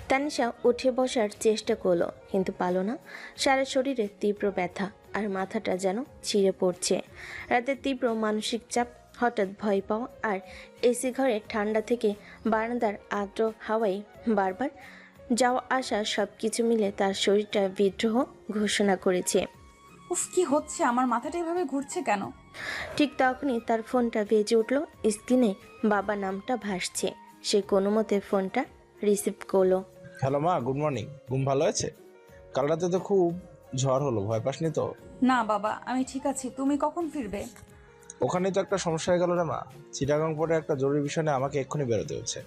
তানিশা উঠে বসার চেষ্টা করলো কিন্তু পারল না। সারা শরীরে তীব্র ব্যথা আর মাথাটা যেন ছিঁড়ে পড়ছে। রাতের তীব্র মানসিক চাপ, হঠাৎ ভয় পাওয়া আর এসি ঘরে ঠান্ডা থেকে বারান্দার আর্দ্র হাওয়ায় বারবার যাওয়া আসা সব কিছু মিলে তার শরীরটা বিদ্রোহ ঘোষণা করেছে। উফ, কি হচ্ছে? আমার মাথাটা এভাবে ঘুরছে কেন? ঠিক তখনই তার ফোনটা বেজে উঠল। স্ক্রিনে বাবা নামটা ভাসছে। সে কোনো মতে ফোনটা রিসিভ করলো। হ্যালো মা, গুড মর্নিং। ঘুম ভালো আছে? কাল রাতে তো খুব ঝড় হলো, ভয় পাসনি তো? না বাবা, আমি ঠিক আছি। তুমি কখন ফিরবে? ওখানে তো একটা সমস্যা হয়ে গেল রে মা। চিটাগাং পরে একটা জরুরি বিষয় নিয়ে আমাকে এক্ষুনি বেরোতে হচ্ছে।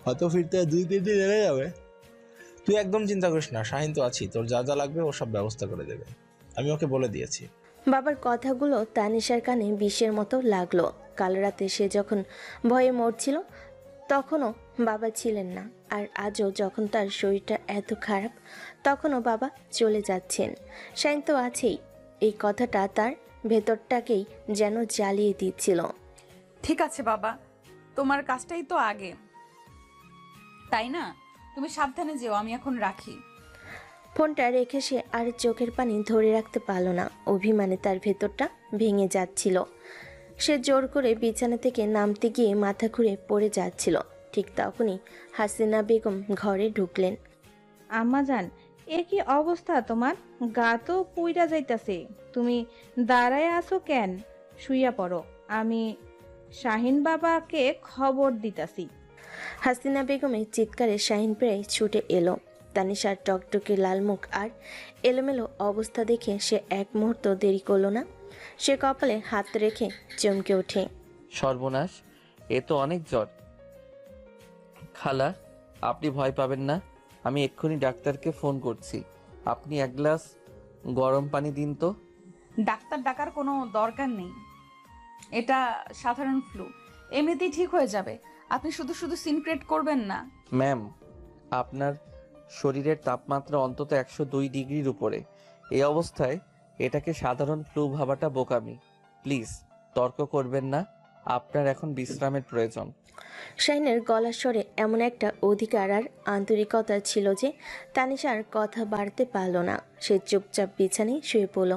হয়তো ফিরতে 2-3 দিন লেগে যাবে। তুই একদম চিন্তা করিস না, শাহিন তো আছি, তোর যা যা লাগবে ও সব ব্যবস্থা করে দেবে। আমি ওকে বলে দিয়েছি। বাবার কথাগুলো তানিশার কানে বিষের মতো লাগলো। কাল রাতে সে যখন ভয়ে মরছিল তখনও বাবা ছিলেন না, আর আজও যখন তার শরীরটা এত খারাপ তখনও বাবা চলে যাচ্ছেন। শাহিন তো আছেই, এই কথাটা তার ভেতরটাকেই যেন জ্বালিয়ে দিচ্ছিল। ঠিক আছে বাবা, তোমার কাজটাই তো আগে, তাই না? তুমি সাবধানে যেও, আমি এখন রাখি। ফোনটা রেখে সে আর চোখের পানি ধরে রাখতে পারল না। অভিমানে তার ভেতরটা ভেঙে যাচ্ছিল। সে জোর করে বিছানা থেকে নামতে গিয়ে মাথা ঘুরে পড়ে যাচ্ছিল। ঠিক তখনই হাসিনা বেগম ঘরে ঢুকলেন। আম্মাজান, এ কি অবস্থা তোমার? গা তো পুইরা যাইতাছে, তুমি দাঁড়ায় আছো কেন? শুইয়া পড়ো, আমি শাহিন বাবাকে খবর দিতাছি। হাসিনা বেগমের চিৎকারে শাহিন প্রায় ছুটে এলো। তানিশার টকটকে লাল মুখ আর এলোমেলো অবস্থা দেখে সে এক মুহূর্ত দেরি করলো না। সে কপালে হাত রেখে চমকে ওঠে। সর্বনাশ, এ তো অনেক জ্বর। খালা, আপনি ভয় পাবেন না, আমি এক্ষুনি ডাক্তারকে ফোন করছি। আপনি এক গ্লাস গরম পানি দিন তো। ডাক্তার ডাকার কোনো দরকার নেই, এটা সাধারণ ফ্লু, এমনিতেই ঠিক হয়ে যাবে। আপনি শুধু শুধু সিনক্রেট করবেন না। ম্যাম, আপনার শরীরের তাপমাত্রা অন্তত 102 ডিগ্রির উপরে। এই অবস্থায় এটাকে সাধারণ ফ্লু ভাবাটা বোকামি। প্লিজ তর্ক করবেন না, আপনার এখন বিশ্রামের প্রয়োজন। শাহিনের গলার স্বরে এমন একটা অধিকার আর আন্তরিকতা ছিল যে তানিশার কথা বাড়তে পারল না। সে চুপচাপ বিছানায় শুয়ে পড়ল।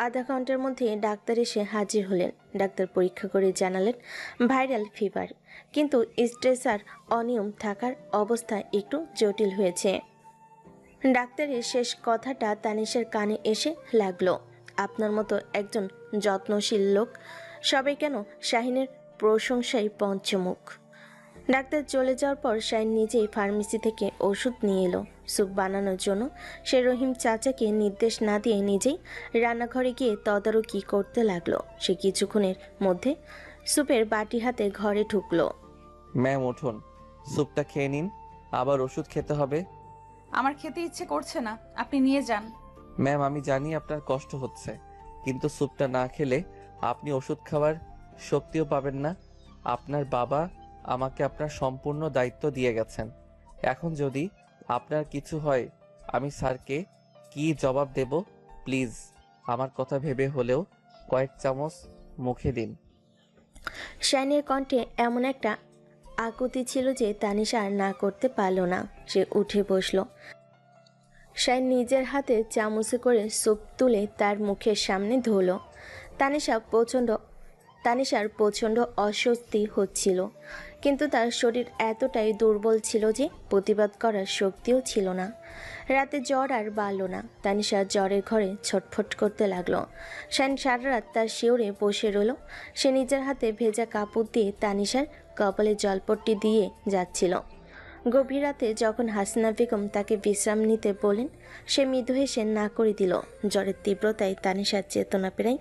আধা ঘন্টার মধ্যে ডাক্তার এসে হাজির হলেন। ডাক্তার পরীক্ষা করে জানালেন ভাইরাল ফিভার, কিন্তু স্ট্রেসার অনিয়ম থাকার অবস্থা একটু জটিল হয়েছে। ডাক্তারের শেষ কথাটা তানিশার কানে এসে লাগলো। আপনার মতো একজন যত্নশীল লোক সবাই কেন শাহিনের প্রশংসায় পঞ্চমুখ। ডাক্তার চলে যাওয়ার পর শাহিন নিজেই ফার্মেসি থেকে ওষুধ নিয়ে এলো। স্যুপ বানানোর জন্য সে রহিম চাচাকে নির্দেশ না দিয়ে নিজেই রান্নাঘরে গিয়ে তদারকি করতে লাগলো। সে কিছুক্ষণের মধ্যে সুপের বাটি হাতে ঘরে ঢুকলো। ম্যাম উঠুন, স্যুপটা খেয়ে নিন, আবার ওষুধ খেতে হবে। আমার খেতে ইচ্ছে করছে না, আপনি নিয়ে যান। ম্যাম আমি জানি আপনার কষ্ট হচ্ছে, কিন্তু স্যুপটা না খেলে আপনি ওষুধ খাওয়ার শক্তিও পাবেন না। আপনার বাবা আমাকে আপনার সম্পূর্ণ দায়িত্ব দিয়ে গেছেন। এখন যদি আপনার কিছু হয় আমি স্যারকে কি জবাব দেব? প্লিজ আমার কথা ভেবে হলেও কয়েক চামচ মুখে দিন। শাইনের কণ্ঠে এমন একটা আকুতি ছিল যে তানিশা আর না করতে পারল না। সে উঠে বসলো। শাইন নিজের হাতে চামচে করে স্যুপ তুলে তার মুখের সামনে ধরল। তানিশার প্রচণ্ড অস্বস্তি হচ্ছিল, কিন্তু তার শরীর এতটাই দুর্বল ছিল যে প্রতিবাদ করার শক্তিও ছিল না। রাতে জ্বর আর বাড়ল না। তানিশা জ্বরের ঘরে ছটফট করতে লাগলো। শাইন সারা রাত তার শিওরে বসে রইল। সে নিজের হাতে ভেজা কাপড় দিয়ে তানিশার কপালে জলপট্টি দিয়ে যাচ্ছিল। গভীর রাতে যখন হাসিনা বেগম তাকে বিশ্রাম নিতে বলেন, সে মৃদু হেসে না করে দিল। জ্বরের তীব্রতায় তানিশার চেতনা প্রায়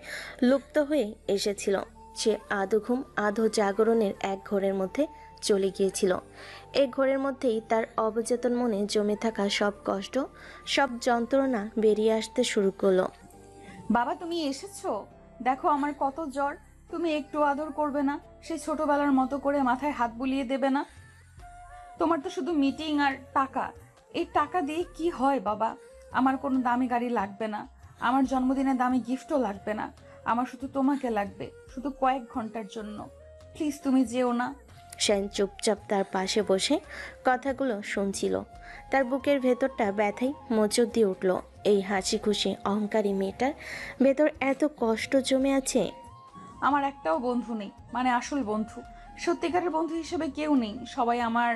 লুপ্ত হয়ে এসেছিল। সে আধো ঘুম আধো জাগরণের এক ঘোরের মধ্যে চলে গিয়েছিল। এই ঘোরের মধ্যেই তার অবচেতন মনে জমে থাকা সব কষ্ট, সব যন্ত্রণা বেরিয়ে আসতে শুরু করলো। বাবা তুমি এসেছো, দেখো আমার কত জ্বর। তুমি একটু আদর করবে না? সেই ছোটবেলার মতো করে মাথায় হাত বুলিয়ে দেবে না? তোমার তো শুধু মিটিং আর টাকা। এই টাকা দিয়ে কি হয় বাবা? আমার কোনো দামি গাড়ি লাগবে না, আমার জন্মদিনে দামি গিফটও লাগবে না। আমার শুধু তোমাকে লাগবে, শুধু কয়েক ঘন্টার জন্য। প্লিজ তুমি যেও না। শাইন চুপচাপ তার পাশে বসে কথাগুলো শুনছিল। তার বুকের ভেতরটা ব্যথায় মোচড় দিয়ে উঠল। এই হাসি খুশি অহংকারী মেয়েটার ভেতর এত কষ্ট জমে আছে। আমার একটাও বন্ধু নেই, মানে আসল বন্ধু, সত্যিকারের বন্ধু হিসেবে কেউ নেই। সবাই আমার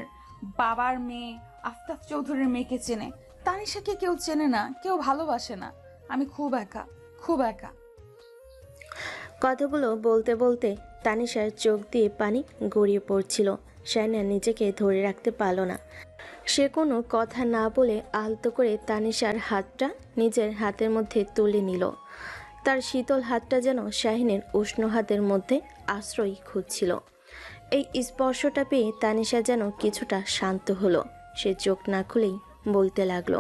বাবার মেয়ে আফতাব চৌধুরীর মেয়েকে চেনে, তানিশাকে কেউ চেনে না, কেউ ভালোবাসে না। আমি খুব একা, খুব একা। কথাগুলো বলতে বলতে তানিশার চোখ দিয়ে পানি গড়িয়ে পড়ছিল। শাইনা নিজেকে ধরে রাখতে পারল না। সে কোনো কথা না বলে আলতো করে তানিশার হাতটা নিজের হাতের মধ্যে তুলে নিল। তার শীতল হাতটা যেন শাহিনের উষ্ণ হাতের মধ্যে আশ্রয় খুঁজছিল। এই স্পর্শটা পেয়ে তানিশা যেন কিছুটা শান্ত হলো। সে চোখ না খুলেই বলতে লাগলো,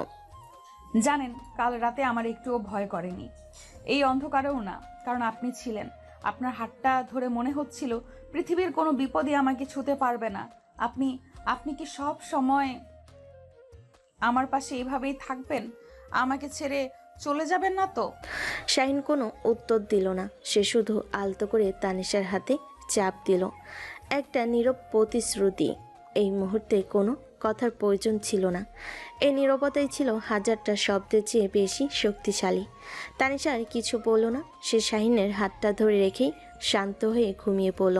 জানেন কাল রাতে আমার একটুও ভয় করেনি, এই অন্ধকারেও না, কারণ আপনি ছিলেন। আপনার হাতটা ধরে মনে হচ্ছিল পৃথিবীর কোনো বিপদই আমাকে ছুঁতে পারবে না। আপনি আপনি কি সব সময় আমার পাশে এভাবেই থাকবেন? আমাকে ছেড়ে চলে যাবেন না তো? শাহিন কোনো উত্তর দিল না। সে শুধু আলতো করে তানিশার হাতে চাপ দিল। একটা নীরব প্রতিশ্রুতি। এই মুহূর্তে কোনো কথার প্রয়োজন ছিল না। এই নীরবতাই ছিল হাজারটা শব্দের চেয়ে বেশি শক্তিশালী। তানিশা আর কিছু বলল না। সে শাহিনের হাতটা ধরে রেখেই শান্ত হয়ে ঘুমিয়ে পড়ল।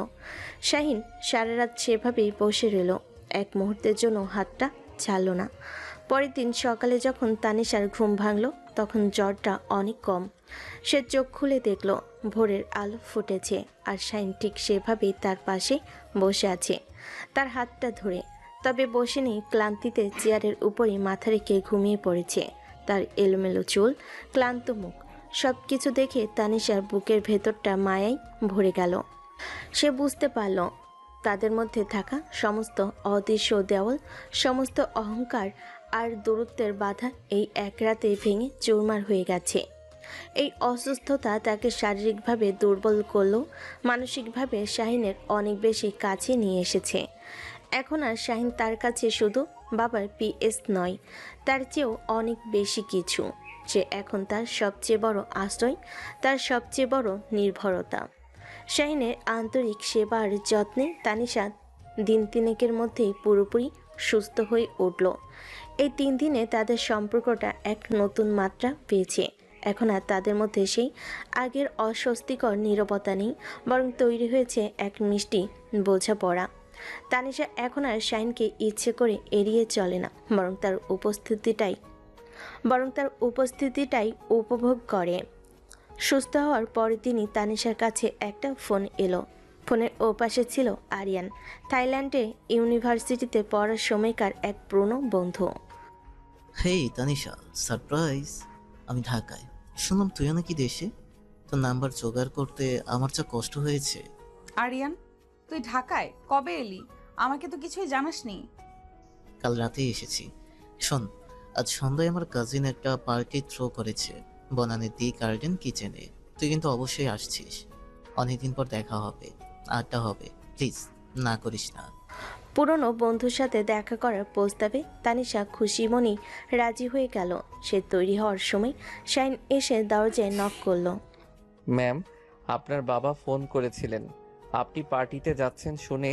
শাহিন সারা রাত সেভাবেই বসে রইল, এক মুহূর্তের জন্য হাতটা ছাড়ল না। পরের দিন সকালে যখন তানিশার ঘুম ভাঙল, তখন জ্বরটা অনেক কম। সে চোখ খুলে দেখল ভোরের আলো ফুটেছে, আর শাহিন ঠিক সেভাবেই তার পাশে বসে আছে, তার হাতটা ধরে। তবে বসে নেই, ক্লান্তিতে চেয়ারের উপরেই মাথা রেখে ঘুমিয়ে পড়েছে। তার এলোমেলো চুল, ক্লান্ত মুখ, সব কিছু দেখে তানিশার বুকের ভেতরটা মায়ায় ভরে গেল। সে বুঝতে পারল তাদের মধ্যে থাকা সমস্ত অদৃশ্য দেওয়াল, সমস্ত অহংকার আর দূরত্বের বাধা এই এক রাতে ভেঙে চুরমার হয়ে গেছে। এই অসুস্থতা তাকে শারীরিকভাবে দুর্বল করলেও মানসিকভাবে শাহিনের অনেক বেশি কাছে নিয়ে এসেছে। এখন আর শাহিন তার কাছে শুধু বাবার পিএস নয়, তার চেয়েও অনেক বেশি কিছু। সে এখন তার সবচেয়ে বড় আশ্রয়, তার সবচেয়ে বড় নির্ভরতা। শাহিনের আন্তরিক সেবা আর যত্নে তানিশা দিন তিনেকের মধ্যেই পুরোপুরি সুস্থ হয়ে উঠল। এই 3 দিনে তাদের সম্পর্কটা এক নতুন মাত্রা পেয়েছে। এখন আর তাদের মধ্যে সেই আগের অস্বস্তিকর নীরবতা নেই, বরং তৈরি হয়েছে এক মিষ্টি বোঝাপড়া। তানিশা এখন আর শাহিনকে ইচ্ছে করে এড়িয়ে চলে না, বরং তার উপস্থিতিটাই উপভোগ করে। সুস্থ হওয়ার পরের দিনই তানিশার কাছে একটা ফোন এলো। ফোনের ওপাশে ছিল আরিয়ান, থাইল্যান্ডে ইউনিভার্সিটিতে পড়ার সময়কার এক পুরনো বন্ধু। হেই তানিশা, সারপ্রাইজ! আমি ঢাকায়, শুনলাম তুইও নাকি দেশে। তোর নাম্বার জোগাড় করতে আমার যা কষ্ট হয়েছে আরিয়ান, তুই ঢাকায় কবে এলি? আমাকে তো কিছুই জানাসনি। কাল রাতেই এসেছি। শোন, আজ সন্ধ্যায় আমার কাজিন একটা পার্টি থ্রো করেছে বনানী দি গার্ডেন কিচেনে। তুই কিন্তু অবশ্যই আসছিস। অনেকদিন পর দেখা হবে, আড্ডা হবে। প্লিজ না করিস না। পুরনো বন্ধুর সাথে দেখা করার প্রস্তাবে তানিশা খুশি মনেই রাজি হয়ে গেল। সে তৈরি হওয়ার সময় শাইন এসে দরজায় নক করলো। ম্যাম, আপনার বাবা ফোন করেছিলেন। আপনি পার্টিতে যাচ্ছেন শুনে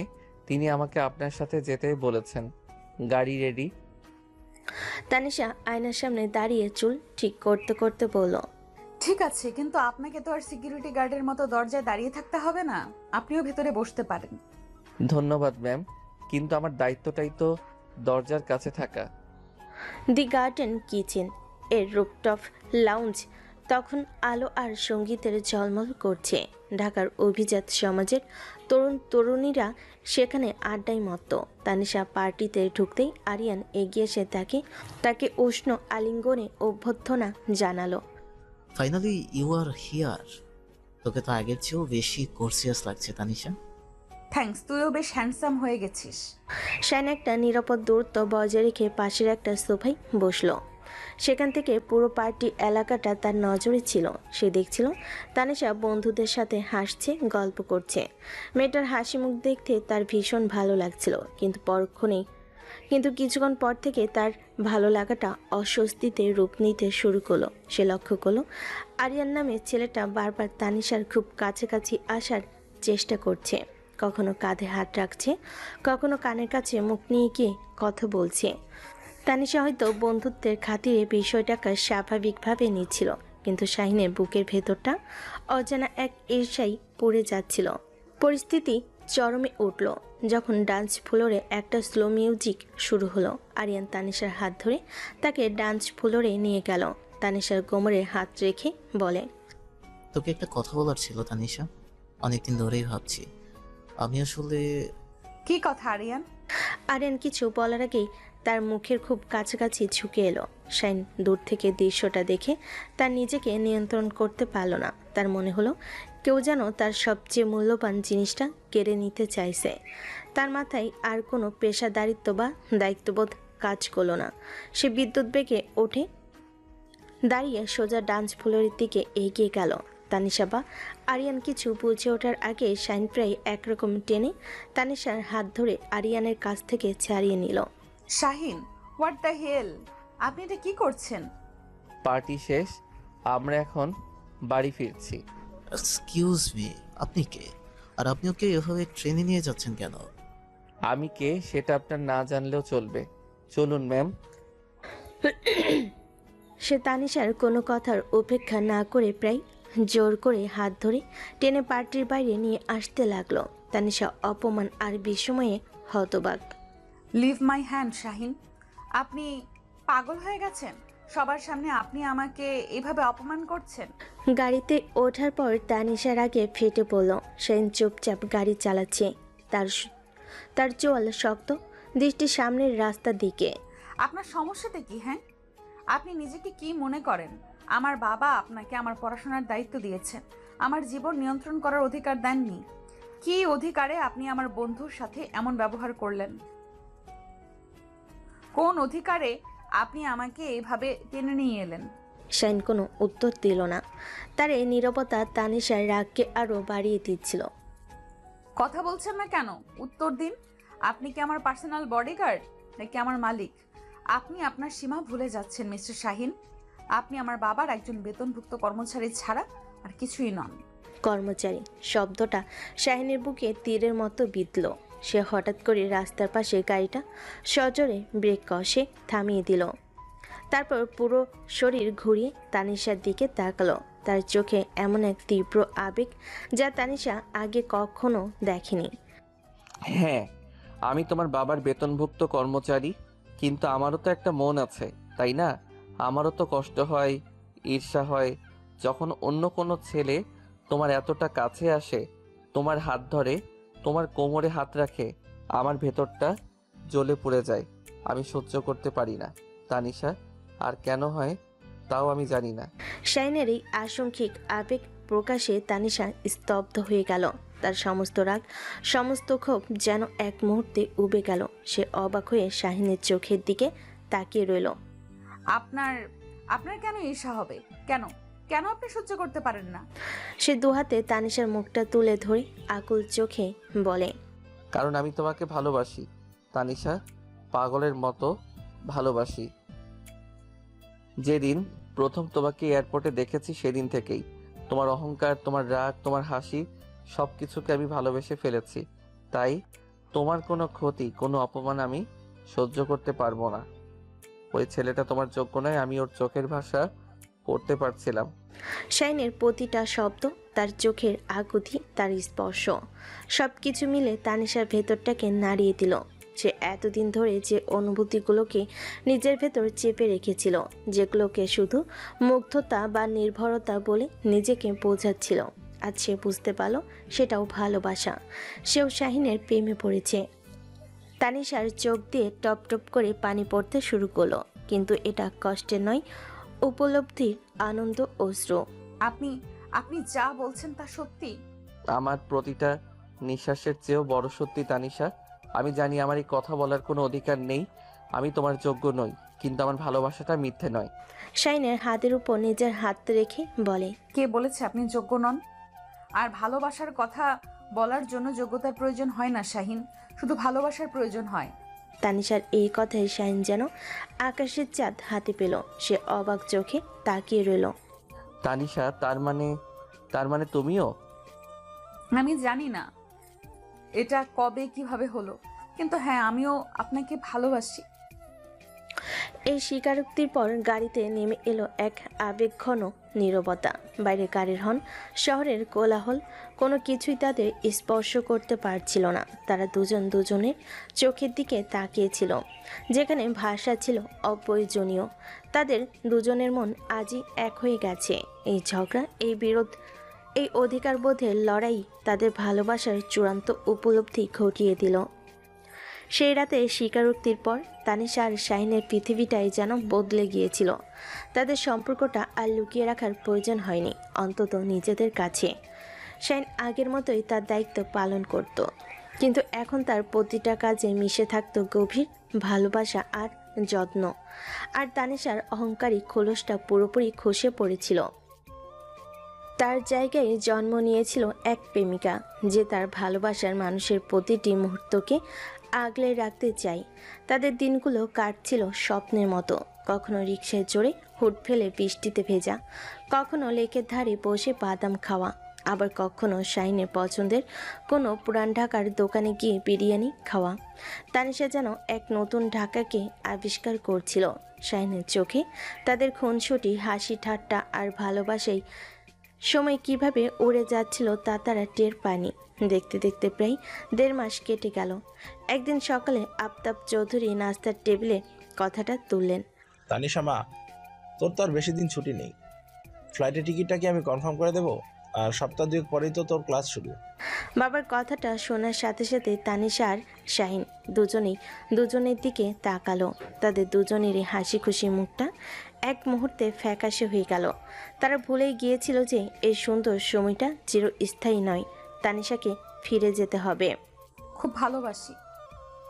তিনি আমাকে আপনার সাথে যেতে বলেছেন। গাড়ি রেডি? তানিশা আয়নার সামনে দাঁড়িয়ে চুল ঠিক করতে করতে বলল, ঠিক আছে, কিন্তু আপনাকে তো আর সিকিউরিটি গার্ডের মতো দরজায় দাঁড়িয়ে থাকতে হবে না, আপনিও ভেতরে বসতে পারেন। ধন্যবাদ ম্যাম, কিন্তু আমার দায়িত্বটাই তো দরজার কাছে থাকা। দি গার্ডেন কিচেন এর রুফটপ লাউঞ্জ তখন আলো আর সঙ্গীতের ঝলমল করছে। ঢাকার অভিজাত সমাজের তরুণ তরুণীরা সেখানে আড্ডায় মত্ত। তানিশা পার্টিতে ঢুকতেই আরিয়ান এগিয়ে এসে তাকে উষ্ণ আলিঙ্গনে অভ্যর্থনা জানালো। Finally you are here. তোকে তো আগের চেয়েও বেশি কোর্সিয়াস লাগছে তানিশা। থ্যাঙ্কস, তুইও বেশ হ্যান্ডসাম হয়ে গেছিস। শান একটা নিরাপদ দূরত্ব বজায় রেখে পাশের একটা সোফায় বসলো। সেখান থেকে পুরো পার্টি এলাকাটা তার নজরে ছিল। সে দেখছিল তানিশা বন্ধুদের সাথে হাসছে, গল্প করছে। মেয়েটার হাসি মুখ দেখতে তার ভীষণ ভালো লাগছিল, কিন্তু কিছুক্ষণ পর থেকে তার ভালো লাগাটা অস্বস্তিতে রূপ নিতে শুরু করলো। সে লক্ষ্য করলো আরিয়ান নামে ছেলেটা বারবার তানিশার খুব কাছাকাছি আসার চেষ্টা করছে। কখনো কাঁধে হাত রাখছে, কখনো কানের কাছে মুখ নিয়ে গিয়ে কথা বলছে। তানিশা হয়তো বন্ধুত্বের খাতিরে বিষয়টাকে স্বাভাবিকভাবে নিচ্ছিল, কিন্তু শাহিনের বুকের ভেতরটা অজানা এক ঈর্ষায় পড়ে যাচ্ছিল। পরিস্থিতি চরমে উঠল যখন ডান্স ফ্লোরে একটা স্লো মিউজিক শুরু হলো। আরিয়ান তানিশার হাত ধরে তাকে ডান্স ফ্লোরে নিয়ে গেল। তানিশার কোমরে হাত রেখে বলে, তোকে একটা কথা বলার ছিল তানিশা, অনেকদিন ধরেই ভাবছি। আমি আসলে কি কথা আরিয়ান? আরিয়ান কিছু বলার আগেই তার মুখের খুব কাছাকাছি ঝুঁকে এলো। শাইন দূর থেকে দৃশ্যটা দেখে তার নিজেকে নিয়ন্ত্রণ করতে পারল না। তার মনে হলো কেউ যেন তার সবচেয়ে মূল্যবান জিনিসটা কেড়ে নিতে চাইছে। তার মাথায় আর কোনো পেশাদারিত্ব বা দায়িত্ববোধ কাজ করলো না। সে বিদ্যুৎ বেগে ওঠে দাঁড়িয়ে সোজা ডান্স ফ্লোরের দিকে এগিয়ে গেল। তানিশা বা আরিয়ান কিছু বুঝে ওঠার আগে শাইন প্রায় একরকম টেনে তানিশার হাত ধরে আরিয়ানের কাছ থেকে ছাড়িয়ে নিল। শাহিন, হোয়াট দ্য হেল, আপনি এটা কি করছেন? পার্টি শেষ, আমরা এখন বাড়ি ফিরছি। এক্সকিউজ মি, আপনি কে? আর আপনি ওকে এভাবে ট্রেনে নিয়ে যাচ্ছেন কেন? আমি কে সেটা আপনার না জানলেও চলবে। চলুন ম্যাম। সে তানিশার কোনো কথার উপেক্ষা না করে প্রায় জোর করে হাত ধরে টেনে পার্টির বাইরে নিয়ে আসতে লাগলো। তানিশা অপমান আর বিস্ময়ে হতবাক। লিভ মাই হ্যান্ড শাহিন, আপনি পাগল হয়ে গেছেন? সবার সামনে আপনি আমাকে এভাবে অপমান করছেন? গাড়িতে ওঠার পর তানিশার আগে ফেটে পড়ল। শাহিন চুপচাপ গাড়ি চালাচ্ছে, তার চোয়াল শক্ত, দৃষ্টি সামনের রাস্তার দিকে। আপনার সমস্যাটা কি? হ্যাঁ, আপনি নিজেকে কি মনে করেন? আমার বাবা আপনাকে আমার পড়াশোনার দায়িত্ব দিয়েছেন, আমার জীবন নিয়ন্ত্রণ করার অধিকার দেননি। কি অধিকারে আপনি আমার বন্ধুর সাথে এমন ব্যবহার করলেন? কোন অধিকারে আপনি আমাকে এভাবে টেনে নিয়ে এলেন? শাইন কোনো উত্তর দিল না। তার এই নীরবতা তানিশার রাগকে আরো বাড়িয়ে দিচ্ছিল। কথা বলছেন না কেন? উত্তর দিন। আপনি কি আমার পার্সোনাল বডিগার্ড নাকি আমার মালিক? আপনি আপনার সীমা ভুলে যাচ্ছেন মিস্টার শাহিন। আপনি আমার বাবার একজন বেতনভুক্ত কর্মচারী ছাড়া আর কিছুই নন। কর্মচারী শব্দটা শাহিনের বুকে তীরের মতো বিঁধল। সে হঠাৎ করে রাস্তার পাশে গাড়িটা সজোরে ব্রেক কষে থামিয়ে দিল। তারপর পুরো শরীর ঘুরিয়ে তানিশার দিকে তাকালো। তার চোখে এমন এক তীব্র আবেগ যা তানিশা আগে কখনো দেখেনি। হ্যাঁ, আমি তোমার বাবার বেতনভুক্ত কর্মচারী, কিন্তু আমারও তো একটা মন আছে, তাই না? আমারও তো কষ্ট হয়, ঈর্ষা হয় যখন অন্য কোনো ছেলে তোমার এতটা কাছে আসে, তোমার হাত ধরে, তোমার কোমরে হাত রাখে। আমার ভেতরটা জ্বলে পুড়ে যায়। আমি সহ্য করতে পারি না তানিশা। আর কেন হয় তাও আমি জানি না। শাইনের এই আশঙ্কিক আবেগ প্রকাশে তানিশা স্তব্ধ হয়ে গেল। তার সমস্ত রাগ, সমস্ত ক্ষোভ যেন এক মুহূর্তে উবে গেল। সে অবাক হয়ে শাহিনের চোখের দিকে তাকিয়ে রইল। আপনার আপনার কেন ঈর্ষা হবে? কেন কেন আপনি সহ্য করতে পারেন না? সে দুহাতে তানিশার মুখটা তুলে ধরে আকুল চোখে বলে, কারণ আমি তোমাকে ভালোবাসি তানিশা, পাগলের মতো ভালোবাসি। যেদিন প্রথম তোমাকে এয়ারপোর্টে দেখেছি সেদিন থেকেই তোমার অহংকার, তোমার রাগ, তোমার হাসি সব কিছুকে আমি ভালোবেসে ফেলেছি। তাই তোমার কোনো ক্ষতি, কোনো অপমান আমি সহ্য করতে পারবো না। ওই ছেলেটা তোমার যোগ্য নয়, আমি ওর চোখের ভাষা পড়তে পারছিলাম। শাইনের প্রতিটা শব্দ, তার চোখের আকুতি, তার স্পর্শ সবকিছু মিলে তানিশার ভেতরটাকে নাড়িয়ে দিল। সে এতদিন ধরে যে অনুভূতিগুলোকে নিজের ভেতর চেপে রেখেছিল, যেগুলোকে শুধু মুগ্ধতা বা নির্ভরতা বলে নিজেকে বোঝাচ্ছিল, আজ সে বুঝতে পারল সেটাও ভালোবাসা। সেও শাহিনের প্রেমে পড়েছে। তানিশার চোখ দিয়ে টপ টপ করে পানি পড়তে শুরু করলো, কিন্তু এটা কষ্টের নয়, উপলব্ধির আনন্দ অশ্রু। আপনি আপনি যা বলছেন তা সত্যি? আমার প্রতিটা নিঃশ্বাসের চেয়েও বড় সত্যি তানিশা, আমি জানি আমার এই কথা বলার কোনো অধিকার নেই, আমি তোমার যোগ্য নই, কিন্তু আমার ভালোবাসাটা মিথ্যে নয়। শাইনের হাতের উপর নিজের হাত রেখে বলে, কে বলেছে আপনি যোগ্য নন? আর ভালোবাসার কথা বলার জন্য যোগ্যতার প্রয়োজন হয় না শাহিন, শুধু ভালোবাসার প্রয়োজন হয়। তানিশার এই কথায় শাহিন যেন আকাশের চাঁদ হাতে পেল। সে অবাক চোখে তাকিয়ে রইল। তানিশা, তার মানে তুমিও? আমি জানি না এটা কবে কিভাবে হলো, কিন্তু হ্যাঁ, আমিও আপনাকে ভালোবাসি। এই স্বীকারোক্তির পর গাড়িতে নেমে এলো এক আবেগঘন নীরবতা। বাইরে গাড়ির হর্ন, শহরের কোলাহল, কোনো কিছুই তাদের স্পর্শ করতে পারছিল না। তারা দুজন দুজনের চোখের দিকে তাকিয়েছিল, যেখানে ভাষা ছিল অপ্রয়োজনীয়। তাদের দুজনের মন আজই এক হয়ে গেছে। এই ঝগড়া, এই বিরোধ, এই অধিকারবোধের লড়াই তাদের ভালোবাসার চূড়ান্ত উপলব্ধি ঘটিয়ে দিল। সেই রাতে স্বীকারোক্তির পর তানিশা আর শাহিনের পৃথিবীটাই যেন বদলে গিয়েছিল। তাদের সম্পর্কটা আর লুকিয়ে রাখার প্রয়োজন হয়নি, অন্তত নিজেদের কাছে। শাহিন আগের মতোই তার দায়িত্ব পালন করত, কিন্তু এখন তার প্রতিটা কাজে মিশে থাকত গভীর ভালোবাসা আর যত্ন। আর তানিশার অহংকারী খোলসটা পুরোপুরি খসে পড়েছিল। তার জায়গায় জন্ম নিয়েছিল এক প্রেমিকা, যে তার ভালোবাসার মানুষের প্রতিটি মুহূর্তকে আগলে রাখতে চাই। তাদের দিনগুলো কাটছিল স্বপ্নের মতো, কখনো রিকশায় চড়ে হুট ফেলে বৃষ্টিতে ভেজা, কখনো লেকের ধারে বসে বাদাম খাওয়া, আবার কখনো শাহিনের পছন্দের কোনো পুরান ঢাকার দোকানে গিয়ে বিরিয়ানি খাওয়া। তানিশা যেন এক নতুন ঢাকাকে আবিষ্কার করছিল। শাহিনের চোখে তাদের খুনসুটি, হাসি ঠাট্টা আর ভালোবাসাই সময় কিভাবে উড়ে যাচ্ছিল তা তারা টের পায়নি। দেখতে দেখতে প্রায় 1.5 মাস কেটে গেল। একদিন সকালে আফতাব চৌধুরী নাস্তার টেবিলে কথাটা তুললেন। তানিশা মা, তোর তো আর বেশি দিন ছুটি নেই, ফ্লাইটের টিকিটটা কি আমি কনফার্ম করে দেবো? আর সপ্তাহ 2 পরেই তো তোর ক্লাস শুরু। বাবার কথাটা শোনার সাথে সাথে তানিশা আর শাহিন দুজনের দিকে তাকালো। তাদের দুজনেরই হাসি খুশি মুখটা এক মুহূর্তে ফ্যাকাশে হয়ে গেল। তারা ভুলেই গিয়েছিল যে এই সুন্দর সময়টা চিরস্থায়ী নয়। তানিশাকে ফিরে যেতে হবে। খুব ভালোবাসি।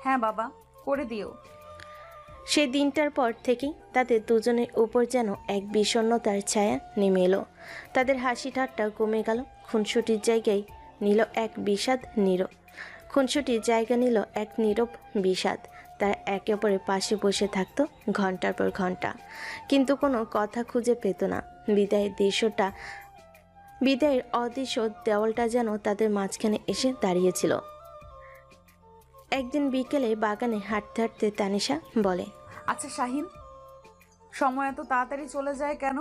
হ্যাঁ বাবা, করে দিও। সেই দিনটার পর থেকেই তাদের দুজনের উপর যেন এক বিষণ্ণতার ছায়া নেমে এলো। তাদের হাসি ঠাট্টা কমে গেল, খুনসুটির জায়গায় নিল এক নীরব বিষাদ। তারা একে অপরের পাশে বসে থাকতো ঘন্টার পর ঘন্টা, কিন্তু কোনো কথা খুঁজে পেত না। বিদায়ের অদৃশ্য দেওয়ালটা যেন তাদের মাঝখানে এসে দাঁড়িয়েছিল। একদিন বিকেলে বাগানে হাঁটতে হাঁটতে তানিশা বলে, আচ্ছা শাহিন, সময় এত তাড়াতাড়ি চলে যায় কেন?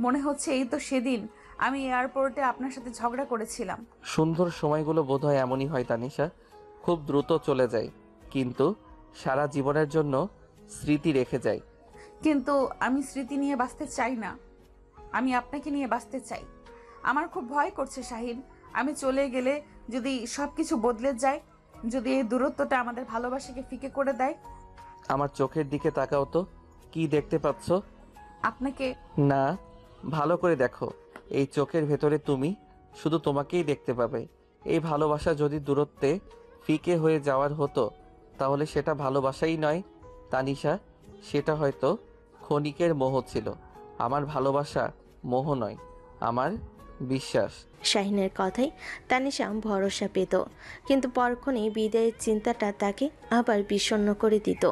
মনে হচ্ছে এই তো সেদিন আমি এয়ারপোর্টে আপনার সাথে ঝগড়া করেছিলাম। সুন্দর সময়গুলো বোধহয় এমনই হয় তানিশা, খুব দ্রুত চলে যায়, কিন্তু সারা জীবনের জন্য স্মৃতি রেখে যায়। কিন্তু আমি স্মৃতি নিয়ে বাঁচতে চাই না, আমি আপনাকে নিয়ে বাঁচতে চাই। আমার খুব ভয় করছে শাহিন, আমি চলে গেলে যদি সবকিছু বদলে যায়, যদি এই দূরত্বটা আমাদের ভালোবাসাকে ফিকে করে দেয়। আমার চোখের দিকে তাকাও তো, কি দেখতে পাচ্ছ? আপনাকে না, ভালো করে দেখো, এই চোখের ভেতরে তুমি, শুধু তোমাকেই দেখতে পাবে। এই ভালোবাসা যদি দূরত্বে ফিকে হয়ে যাওয়ার হতো তাহলে সেটা ভালোবাসাই নয় তানিশা, সেটা হয়তো ক্ষণিকের মোহ ছিল। আমার ভালোবাসা মোহ নয়, আমার বিশ্বাস। শাহিনের কথাই তানিশা ভরসা পেত, কিন্তু পরক্ষণেই বিদায়ের চিন্তাটা তাকে আবার বিষণ্ণ করে দিত।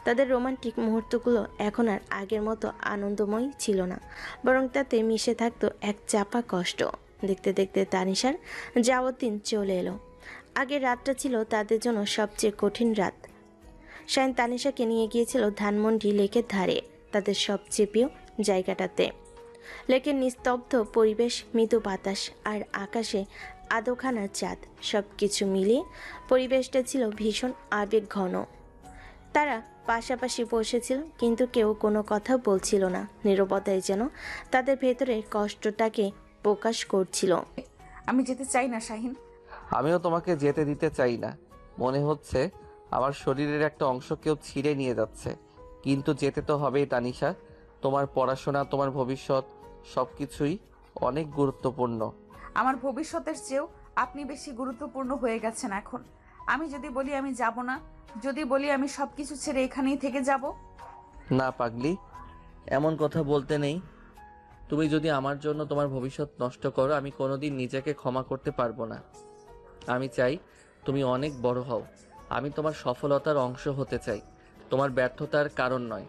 তাদের রোমান্টিক মুহূর্তগুলো এখন আর আগের মতো আনন্দময় ছিল না, বরং তাতে মিশে থাকতো এক চাপা কষ্ট। দেখতে দেখতে তানিশার যাওয়ার দিন চলে এলো। আগের রাতটা ছিল তাদের জন্য সবচেয়ে কঠিন রাত। শাহিন তানিশাকে নিয়ে গিয়েছিল ধানমন্ডি লেকের ধারে, তাদের সবচেয়ে প্রিয় জায়গাটাতে। লেকের নিস্তব্ধ পরিবেশ, মৃদু বাতাস আর আকাশে আধোখানা চাঁদ, সব কিছু মিলিয়ে পরিবেশটা ছিল ভীষণ আবেগ ঘন। তারা পাশাপাশি বসেছিল, কিন্তু কেউ কোনো কথা বলছিল না। নীরবতায় যেন তাদের ভেতরের কষ্টটাকে প্রকাশ করছিল। আমি যেতে চাই না শাহিন। আমিও তোমাকে যেতে দিতে চাই না। মনে হচ্ছে আমার শরীরের একটা অংশ কেউ ছিঁড়ে নিয়ে যাচ্ছে, কিন্তু যেতে তো হবেই তানিশা। তোমার পড়াশোনা, তোমার ভবিষ্যৎ সব কিছুই অনেক গুরুত্বপূর্ণ। আমার ভবিষ্যতের চেয়েও আপনি বেশি গুরুত্বপূর্ণ হয়ে গেছেন এখন। আমি যদি বলি আমি যাব না, যদি বলি আমি সবকিছু ছেড়ে এখানেই থেকে যাব। না পাগলি, এমন কথা বলতে নেই। তুমি যদি আমার জন্য তোমার ভবিষ্যৎ নষ্ট করো, আমি কোনোদিন নিজেকে ক্ষমা করতে পারবো না। আমি চাই তুমি অনেক বড় হও। আমি তোমার সফলতার অংশ হতে চাই, তোমার ব্যর্থতার কারণ নয়।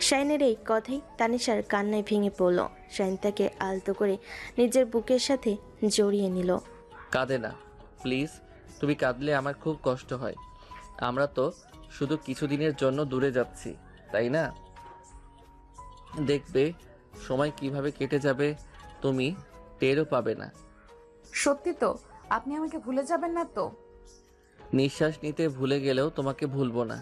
শাইনের এই কথাই তানিশার কান্নায় ভেঙে পড়ল। শাইন তাকে আলতো করে নিজের বুকের সাথে জড়িয়ে নিল। কাঁদে না প্লিজ, তুমি কাঁদলে আমার খুব কষ্ট হয়। আমরা তো শুধু কিছুদিনের জন্য দূরে যাচ্ছি, তাই না? দেখবে সময় কিভাবে কেটে যাবে তুমি টেরও পাবে না। সত্যি তো? আপনি আমাকে ভুলে যাবেন না তো? নিঃশ্বাস নিতে ভুলে গেলেও তোমাকে ভুলবো না।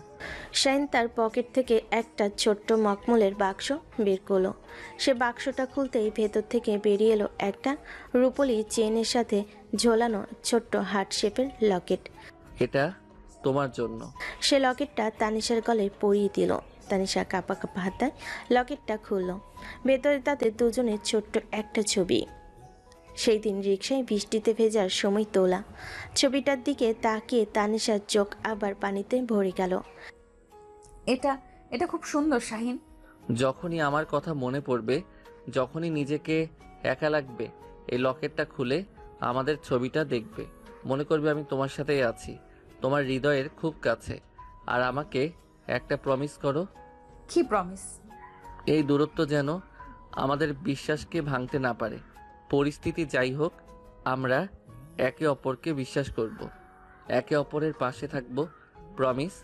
শাইন তার পকেট থেকে একটা ছোট্ট মখমলের বাক্স বের করলো। সে বাক্সটা খুলতেই ভেতর থেকে বেরিয়ে এলো একটা রূপোলি চেনের সাথে ঝোলানো ছোট্ট হার্ট শেপের লকেট। এটা তোমার জন্য। সে লকেটটা তানিশার গলায় পরিয়ে দিল। তানিশা কাঁপা কাঁপা হাতায় লকেটটা খুলল। ভেতরে তাদের দুজনের ছোট্ট একটা ছবি। সেই দিন রিকশায় বৃষ্টিতে ভেজার সময় তোলা ছবিটার দিকে তাকিয়ে তানিশার চোখ আবার পানিতে ভরে গেল। এটা এটা খুব সুন্দর শাহিন। যখনই আমার কথা মনে পড়বে, যখনই নিজেকে একা লাগবে, এই লকেটটা খুলে আমাদের ছবিটা দেখবে, মনে করবে আমি তোমার সাথেই আছি, তোমার হৃদয়ের খুব কাছে। আর আমাকে একটা প্রমিস করো। কি প্রমিস? এই দূরত্ব যেন আমাদের বিশ্বাসকে ভাঙতে না পারে। পরিস্থিতি যাই হোক, আমরা একে অপরকে বিশ্বাস করব, একে অপরের পাশে থাকব। প্রমিস?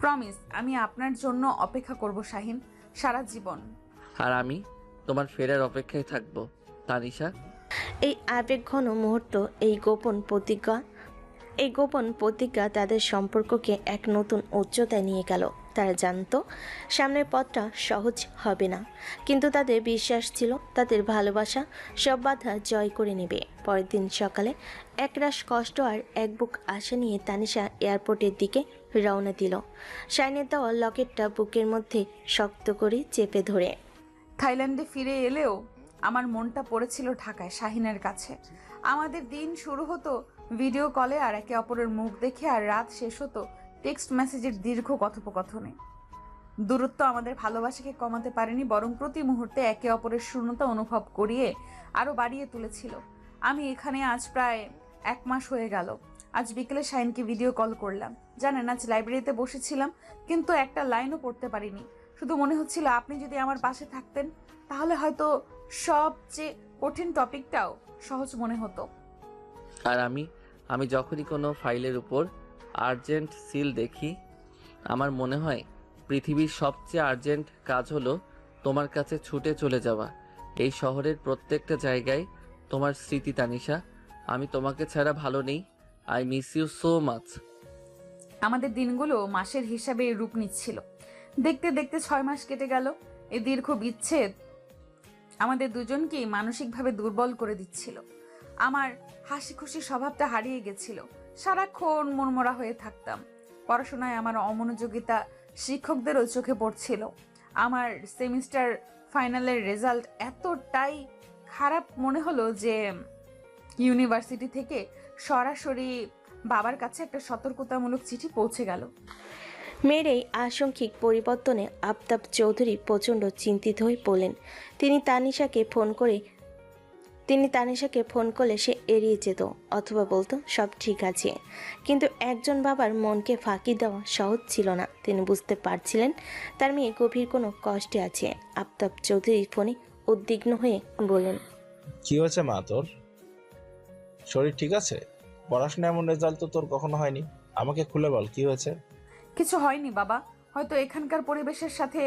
প্রমিস। আমি আপনার জন্য অপেক্ষা করব শাহিন, সারা জীবন। আর আমি তোমার ফেরার অপেক্ষায় থাকব তানিশা। এই আবেগঘন মুহূর্ত, এই গোপন প্রতিজ্ঞা তাদের সম্পর্ককে এক নতুন উচ্চতায় নিয়ে গেল। তারা জানতো সামনের পথটা সহজ হবে না, কিন্তু তাদের বিশ্বাস ছিল তাদের ভালোবাসা সব বাধা জয় করে নেবে। পরের দিন সকালে একরাশ কষ্ট আর এক বুক আশা নিয়ে তানিশা এয়ারপোর্টের দিকে রওনা দিল। শাইনের দেওয়া লকেটটা বুকের মধ্যে শক্ত করে চেপে ধরে। থাইল্যান্ডে ফিরে এলেও আমার মনটা পড়েছিল ঢাকায় শাহিনের কাছে। আমাদের দিন শুরু হতো ভিডিও কলে আর একে অপরের মুখ দেখে, আর রাত শেষ হতো টেক্সট মেসেজের দীর্ঘ কথোপকথনে। দূরত্ব আমাদের ভালোবাসাকে কমাতে পারেনি, বরং প্রতি মুহূর্তে একে অপরের শূন্যতা অনুভব করিয়ে আরো বাড়িয়ে তুলেছিল। আমি এখানে আজ প্রায় 1 মাস হয়ে গেল। আজ বিকেলে শাহিনকে ভিডিও কল করলাম। জানেন, আজ লাইব্রেরিতে বসেছিলাম, কিন্তু একটা লাইনও পড়তে পারিনি। শুধু মনে হচ্ছিল আপনি যদি আমার পাশে থাকতেন তাহলে হয়তো সবচেয়ে কঠিন টপিকটাও সহজ মনে হতো। আর আমি যখনই কোনো ফাইলের উপর আর্জেন্ট সিল দেখি, আমার মনে হয় পৃথিবীর সবচেয়ে আর্জেন্ট কাজ হলো তোমার কাছে ছুটে চলে যাওয়া। এই শহরের প্রত্যেকটা জায়গায় তোমার স্মৃতি তানিশা। আমি তোমাকে ছাড়া ভালো নেই। I miss you so much. আমাদের দিনগুলো মাসের হিসাবে রূপ নিচ্ছিল। দেখতে দেখতে 6 মাস কেটে গেল। এই দীর্ঘ বিচ্ছেদ আমাদের দুজনকেই মানসিকভাবে দুর্বল করে দিচ্ছিল। আমার হাসি খুশি স্বভাবটা হারিয়ে গেছিল। সারাক্ষণ মনমরা হয়ে থাকতাম। পড়াশোনায় আমার অমনোযোগিতা শিক্ষকদেরও চোখে পড়ছিল। আমার সেমিস্টার ফাইনালের রেজাল্ট এতটাই খারাপ মনে হলো যে ইউনিভার্সিটি থেকে সরাসরি বাবার কাছে একটা সতর্কতামূলক চিঠি পৌঁছে গেল। মেয়ের এই আংশিক পরিবর্তনে আফতাব চৌধুরী প্রচণ্ড চিন্তিত হয়ে পড়লেন। তিনি তানিশাকে ফোন করলে সে এড়িয়ে যেত অথবা বলতো সব ঠিক আছে, কিন্তু একজন বাবার মনকে ফাঁকি দেওয়া সহজ ছিল না। তিনি বুঝতে পারছিলেন তার মেয়ে গভীর কোনো কষ্টে আছে। আফতাব চৌধুরী ফোনে উদ্বিগ্ন হয়ে বললেন, কি হয়েছে মা তোর? শরীর ঠিক আছে? পড়াশোনা এমন রেজাল্ট তো তোর কখনো হয়নি। আমাকে খুলে বল কি হয়েছে। কিছু হয়নি বাবা, হয়তো এখানকার পরিবেশের সাথে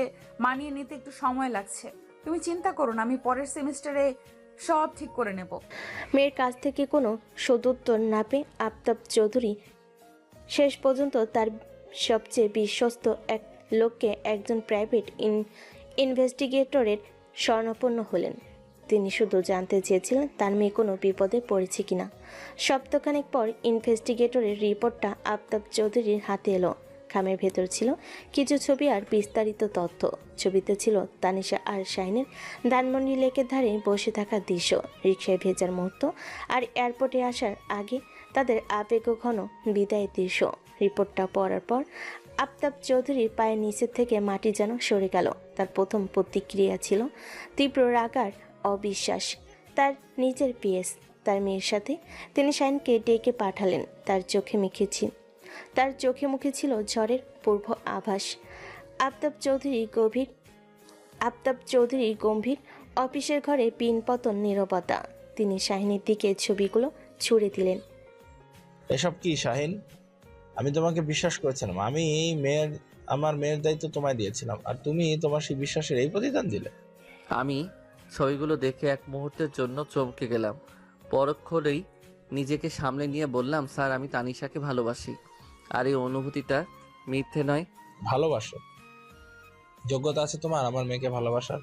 মানিয়ে নিতে একটু সময় লাগছে। তুমি চিন্তা করো না, আমি পরের সেমিস্টারে সব ঠিক করে নেব। মেয়ের কাছ থেকে কোনো সদুত্তর না পেয়ে আফতাব চৌধুরী শেষ পর্যন্ত তার সবচেয়ে বিশ্বস্ত এক লোককে, একজন প্রাইভেট ইনভেস্টিগেটরের শরণাপন্ন হলেন। তিনি শুধু জানতে চেয়েছিলেন তার মেয়ে কোনো বিপদে পড়েছে কিনা। সপ্তাহখানেক পর ইনভেস্টিগেটরের রিপোর্টটা আফতাব চৌধুরীর হাতে এলো। খামের ভেতর ছিল কিছু ছবি আর বিস্তারিত তথ্য। ছবিতে ছিল তানিশা আর শাহিনের ধানমন্ডি লেকের ধারে বসে থাকার দৃশ্য, রিকশায় ভেজার মুহূর্ত আর এয়ারপোর্টে আসার আগে তাদের আবেগঘন বিদায়ের দৃশ্য। রিপোর্টটা পড়ার পর আফতাব চৌধুরীর পায়ের নিচের থেকে মাটি যেন সরে গেল। তার প্রথম প্রতিক্রিয়া ছিল তীব্র রাগ আর অবিশ্বাস। তার নিজের পিএস, তার মেয়ের সাথে তিনি শাহিনকে ডেকে পাঠালেন। তার চোখে মুখে ছিল ঝড়ের পূর্ব আভাস। আফতাব চৌধুরী গম্ভীর অফিসের ঘরে পিনপতন নীরবতা। তিনি শাহিনের দিকে ছবিগুলো ছুড়ে দিলেন। এসব কি শাহিন? আমি তোমাকে বিশ্বাস করেছিলাম। আমার মেয়ের দায়িত্ব তোমায় দিয়েছিলাম, আর তুমি তোমার সেই বিশ্বাসের এই প্রতিদান দিলে। আমি ছবিগুলো দেখে এক মুহূর্তের জন্য চমকে গেলাম। পরক্ষণেই নিজেকে সামলে নিয়ে বললাম, স্যার আমি তানিশাকে ভালোবাসি, আর এই অনুভূতিটা মিথ্যে নয়। ভালোবাসো? যোগ্যতা আছে তোমার আমার মেয়েকে ভালোবাসার?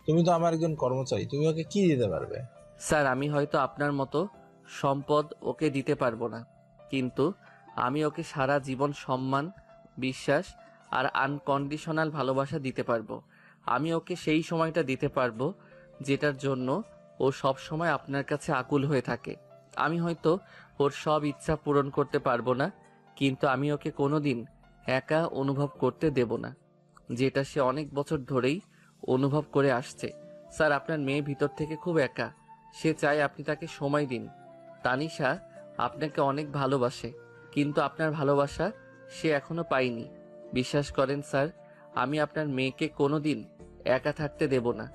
তুমি তো আমার একজন কর্মচারী, তুমি ওকে কি দিতে পারবে? স্যার আমি হয়তো আপনার মতো সম্পদ ওকে দিতে পারবো না, কিন্তু আমি ওকে সারা জীবন সম্মান, বিশ্বাস আর আনকন্ডিশনাল ভালোবাসা দিতে পারবো। আমি ওকে সেই সময়টা দিতে পারবো যেটার জন্য ও সব সময় আপনার কাছে আকুল হয়ে থাকে। আমি হয়তো ওর সব ইচ্ছা পূরণ করতে পারবো না, কিন্তু আমি ওকে কোনোদিন একা অনুভব করতে দেব না, যেটা সে অনেক বছর ধরেই অনুভব করে আসছে। স্যার আপনার মেয়ে ভিতর থেকে খুব একা, সে চায় আপনি তাকে সময় দিন। তানিশা আপনাকে অনেক ভালোবাসে, কিন্তু আপনার ভালোবাসা সে এখনো পায়নি। বিশ্বাস করেন স্যার, আমি আপনার মেয়েকে কোনোদিন একা থাকতে দেব না।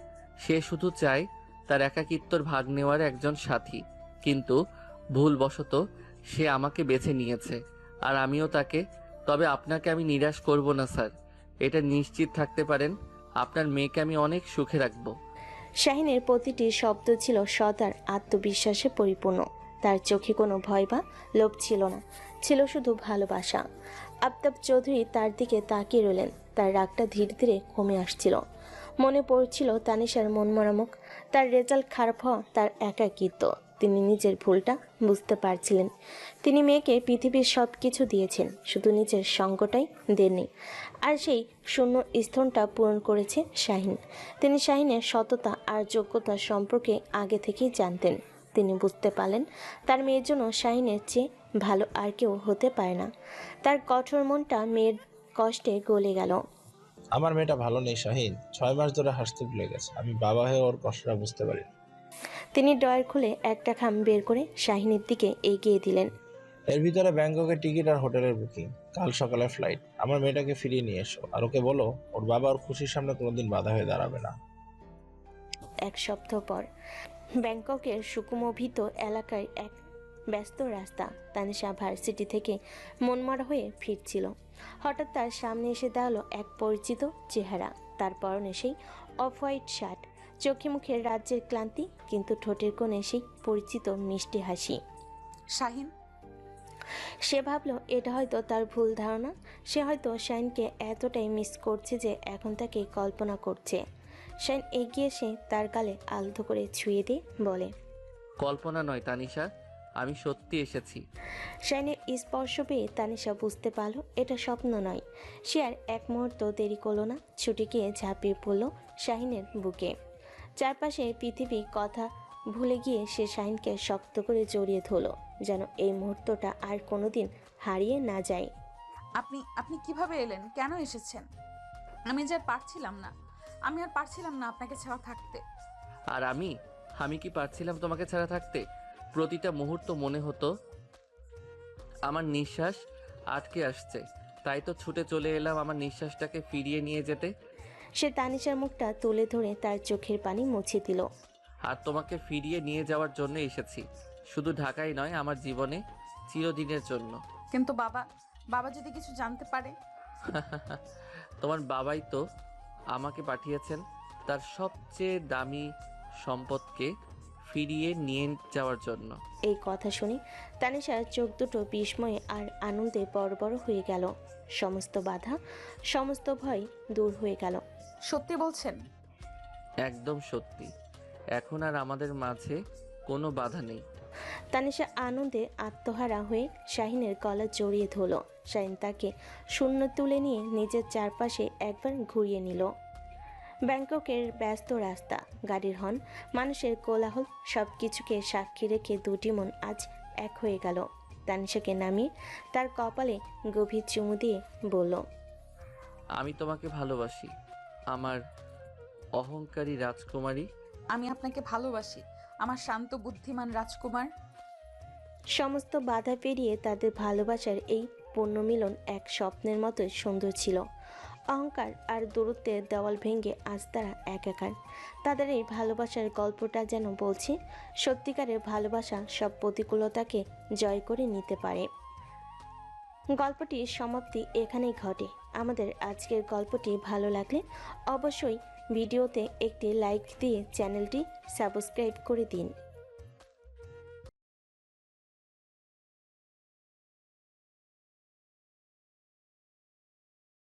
সে শুধু চায় তার একাকিত্বর ভাগ নেওয়ার একজন সাথী, কিন্তু ভুলবশত সে আমাকে বেছে নিয়েছে, আর আমিও তাকে। তবে আপনাকে আমি নিরাশ করব না স্যার, এটা নিশ্চিত থাকতে পারেন। আপনার মেয়েকে আমি অনেক সুখে রাখবো। শাহিনের প্রতিটি শব্দ ছিল সৎ আর আত্মবিশ্বাসে পরিপূর্ণ। তার চোখে কোনো ভয় বা লোভ ছিল না, ছিল শুধু ভালোবাসা। আফতাব চৌধুরী তার দিকে তাকিয়ে রইলেন। তার রাগটা ধীরে ধীরে কমে আসছিল। মনে পড়ছিল তানিশার মনমরা মুখ, তার রেজাল্ট খারাপ হওয়া, তার একাকিত্ব। তিনি নিজের ভুলটা বুঝতে পারছিলেন। তিনি মেয়েকে পৃথিবীর সব কিছু দিয়েছেন, শুধু নিজের সঙ্গটাই দেননি। আর সেই শূন্য স্থানটা পূরণ করেছে শাহিন। তিনি শাহিনের সততা আর যোগ্যতা সম্পর্কে আগে থেকেই জানতেন। তিনি বুঝতে পারলেন তার মেয়ের জন্য শাহিনের চেয়ে ভালো আর কেউ হতে পারে না। তার কঠোর মনটা মেয়ের কষ্টে গলে গেল। আমার মেয়েটা ভালো নেই শাহিন, 6 মাস ধরে হাসতে ভুলে গেছে। আমি বাবা হয়ে ওর কষ্টটা বুঝতে পারি। তিনি ড্রয়ার খুলে একটা খাম বের করে শাহিনের দিকে এগিয়ে দিলেন। এর ভিতরে ব্যাংককের টিকিট আর হোটেলের বুকিং, কাল সকালে ফ্লাইট। আমার মেয়েটাকে ফিরিয়ে নিয়ে এসো, আর ওকে বলো ওর বাবা ওর খুশির সামনে কোনোদিন বাধা হয়ে দাঁড়াবে না। এক সপ্তাহ পর ব্যাংককের সুকুমভিত এলাকায় এক ব্যস্ত রাস্তা। তানিশা ভার্সিটি থেকে মনমরা হয়ে ফিরছিল। হঠাৎ তার সামনে এসে দাঁড়ালো এক পরিচিত চেহারা। তার পরনে সেই অফ হোয়াইট শার্ট, চোখে মুখে রাজ্যের ক্লান্তি, কিন্তু ঠোঁটের কোণে সেই পরিচিত মিষ্টি হাসি। শাহিন। সে ভাবলো এটা হয়তো তার ভুল ধারণা। সে হয়তো শাহিনকে এতটাই মিস করছে যে এখন তাকে কল্পনা করছে। শাহিন এগিয়ে এসে তার গালে আলতো করে ছুঁয়ে দিয়ে বলে, কল্পনা নয় তানিশা, আমি সত্যি এসেছি। শাহিনের স্পর্শ পেয়ে তানিশা বুঝতে পারল এটা স্বপ্ন নয়। সে আর এক মুহূর্ত দেরি করলো না, ছুটে গিয়ে ঝাঁপিয়ে পড়ল শাহিনের বুকে। চারপাশে পৃথিবী কথা ভুলে গিয়ে সে শাহিনকে শক্ত করে জড়িয়ে ধরলো, যেন এই মুহূর্তটা আর কোনোদিন হারিয়ে না যায়। আপনি আপনি কিভাবে এলেন? কেন এসেছেন? আমি যে আর পারছিলাম না, আমি আর পারছিলাম না আপনাকে ছাড়া থাকতে। আর আমি কি পারছিলাম তোমাকে ছাড়া থাকতে? প্রতিটা মুহূর্ত মনে হতো আমার নিঃশ্বাস আটকে আসছে, তাই তো ছুটে চলে এলাম আমার নিঃশ্বাসটাকে ফিরিয়ে নিয়ে যেতে। সে তানিশার মুখটা তুলে ধরে তার চোখের পানি মুছে দিল। আর তোমাকে ফিরিয়ে নিয়ে যাওয়ার জন্য এসেছি, শুধু ঢাকায় নয়, আমার জীবনে চিরদিনের জন্য। কিন্তু বাবা, বাবা যদি কিছু জানতে পারে? তোমার বাবাই তো আমাকে পাঠিয়েছেন তার সবচেয়ে দামি সম্পদকে ফিরিয়ে নিয়ে যাওয়ার জন্য। এই কথা শুনে তানিশার চোখ দুটো বিস্ময়ে আর আনন্দে বড় বড় হয়ে গেল। সমস্ত বাধা, সমস্ত ভয় দূর হয়ে গেল। সত্যি বলছেন? একদম সত্যি, এখন আর আমাদের মাঝে কোনো বাধা নেই। তানিশা আনন্দে আত্মহারা হয়ে শাহিনের গলা জড়িয়ে ধরল। শাহিন তাকে শূন্য তুলে নিয়ে নিজের চারপাশে একবার ঘুরিয়ে নিল। ব্যাংককের ব্যস্ত রাস্তা, গাড়ির হর্ন, মানুষের কোলাহল সব কিছুকে সাক্ষী রেখে দুটি মন আজ এক হয়ে গেল। তানিশাকে নামিয়ে তার কপালে গভীর চুমু দিয়ে বলল, আমি তোমাকে ভালোবাসি আমার অহংকারী রাজকুমারী। আমি আপনাকে ভালোবাসি আমার শান্ত বুদ্ধিমান রাজকুমার। সমস্ত বাধা পেরিয়ে তাদের ভালোবাসার এই পুণ্যমিলন এক স্বপ্নের মতো সুন্দর ছিল। অহংকার আর দূরত্বের দেওয়াল ভেঙে আজ তারা একাকার। তাদের এই ভালোবাসার গল্পটা যেন বলছে সত্যিকারের ভালোবাসা সব প্রতিকূলতাকে জয় করে নিতে পারে। গল্পটির সমাপ্তি এখানেই ঘটে। আমাদের আজকের গল্পটি ভালো লাগলে অবশ্যই ভিডিওতে একটি লাইক দিয়ে চ্যানেলটি সাবস্ক্রাইব করে দিন।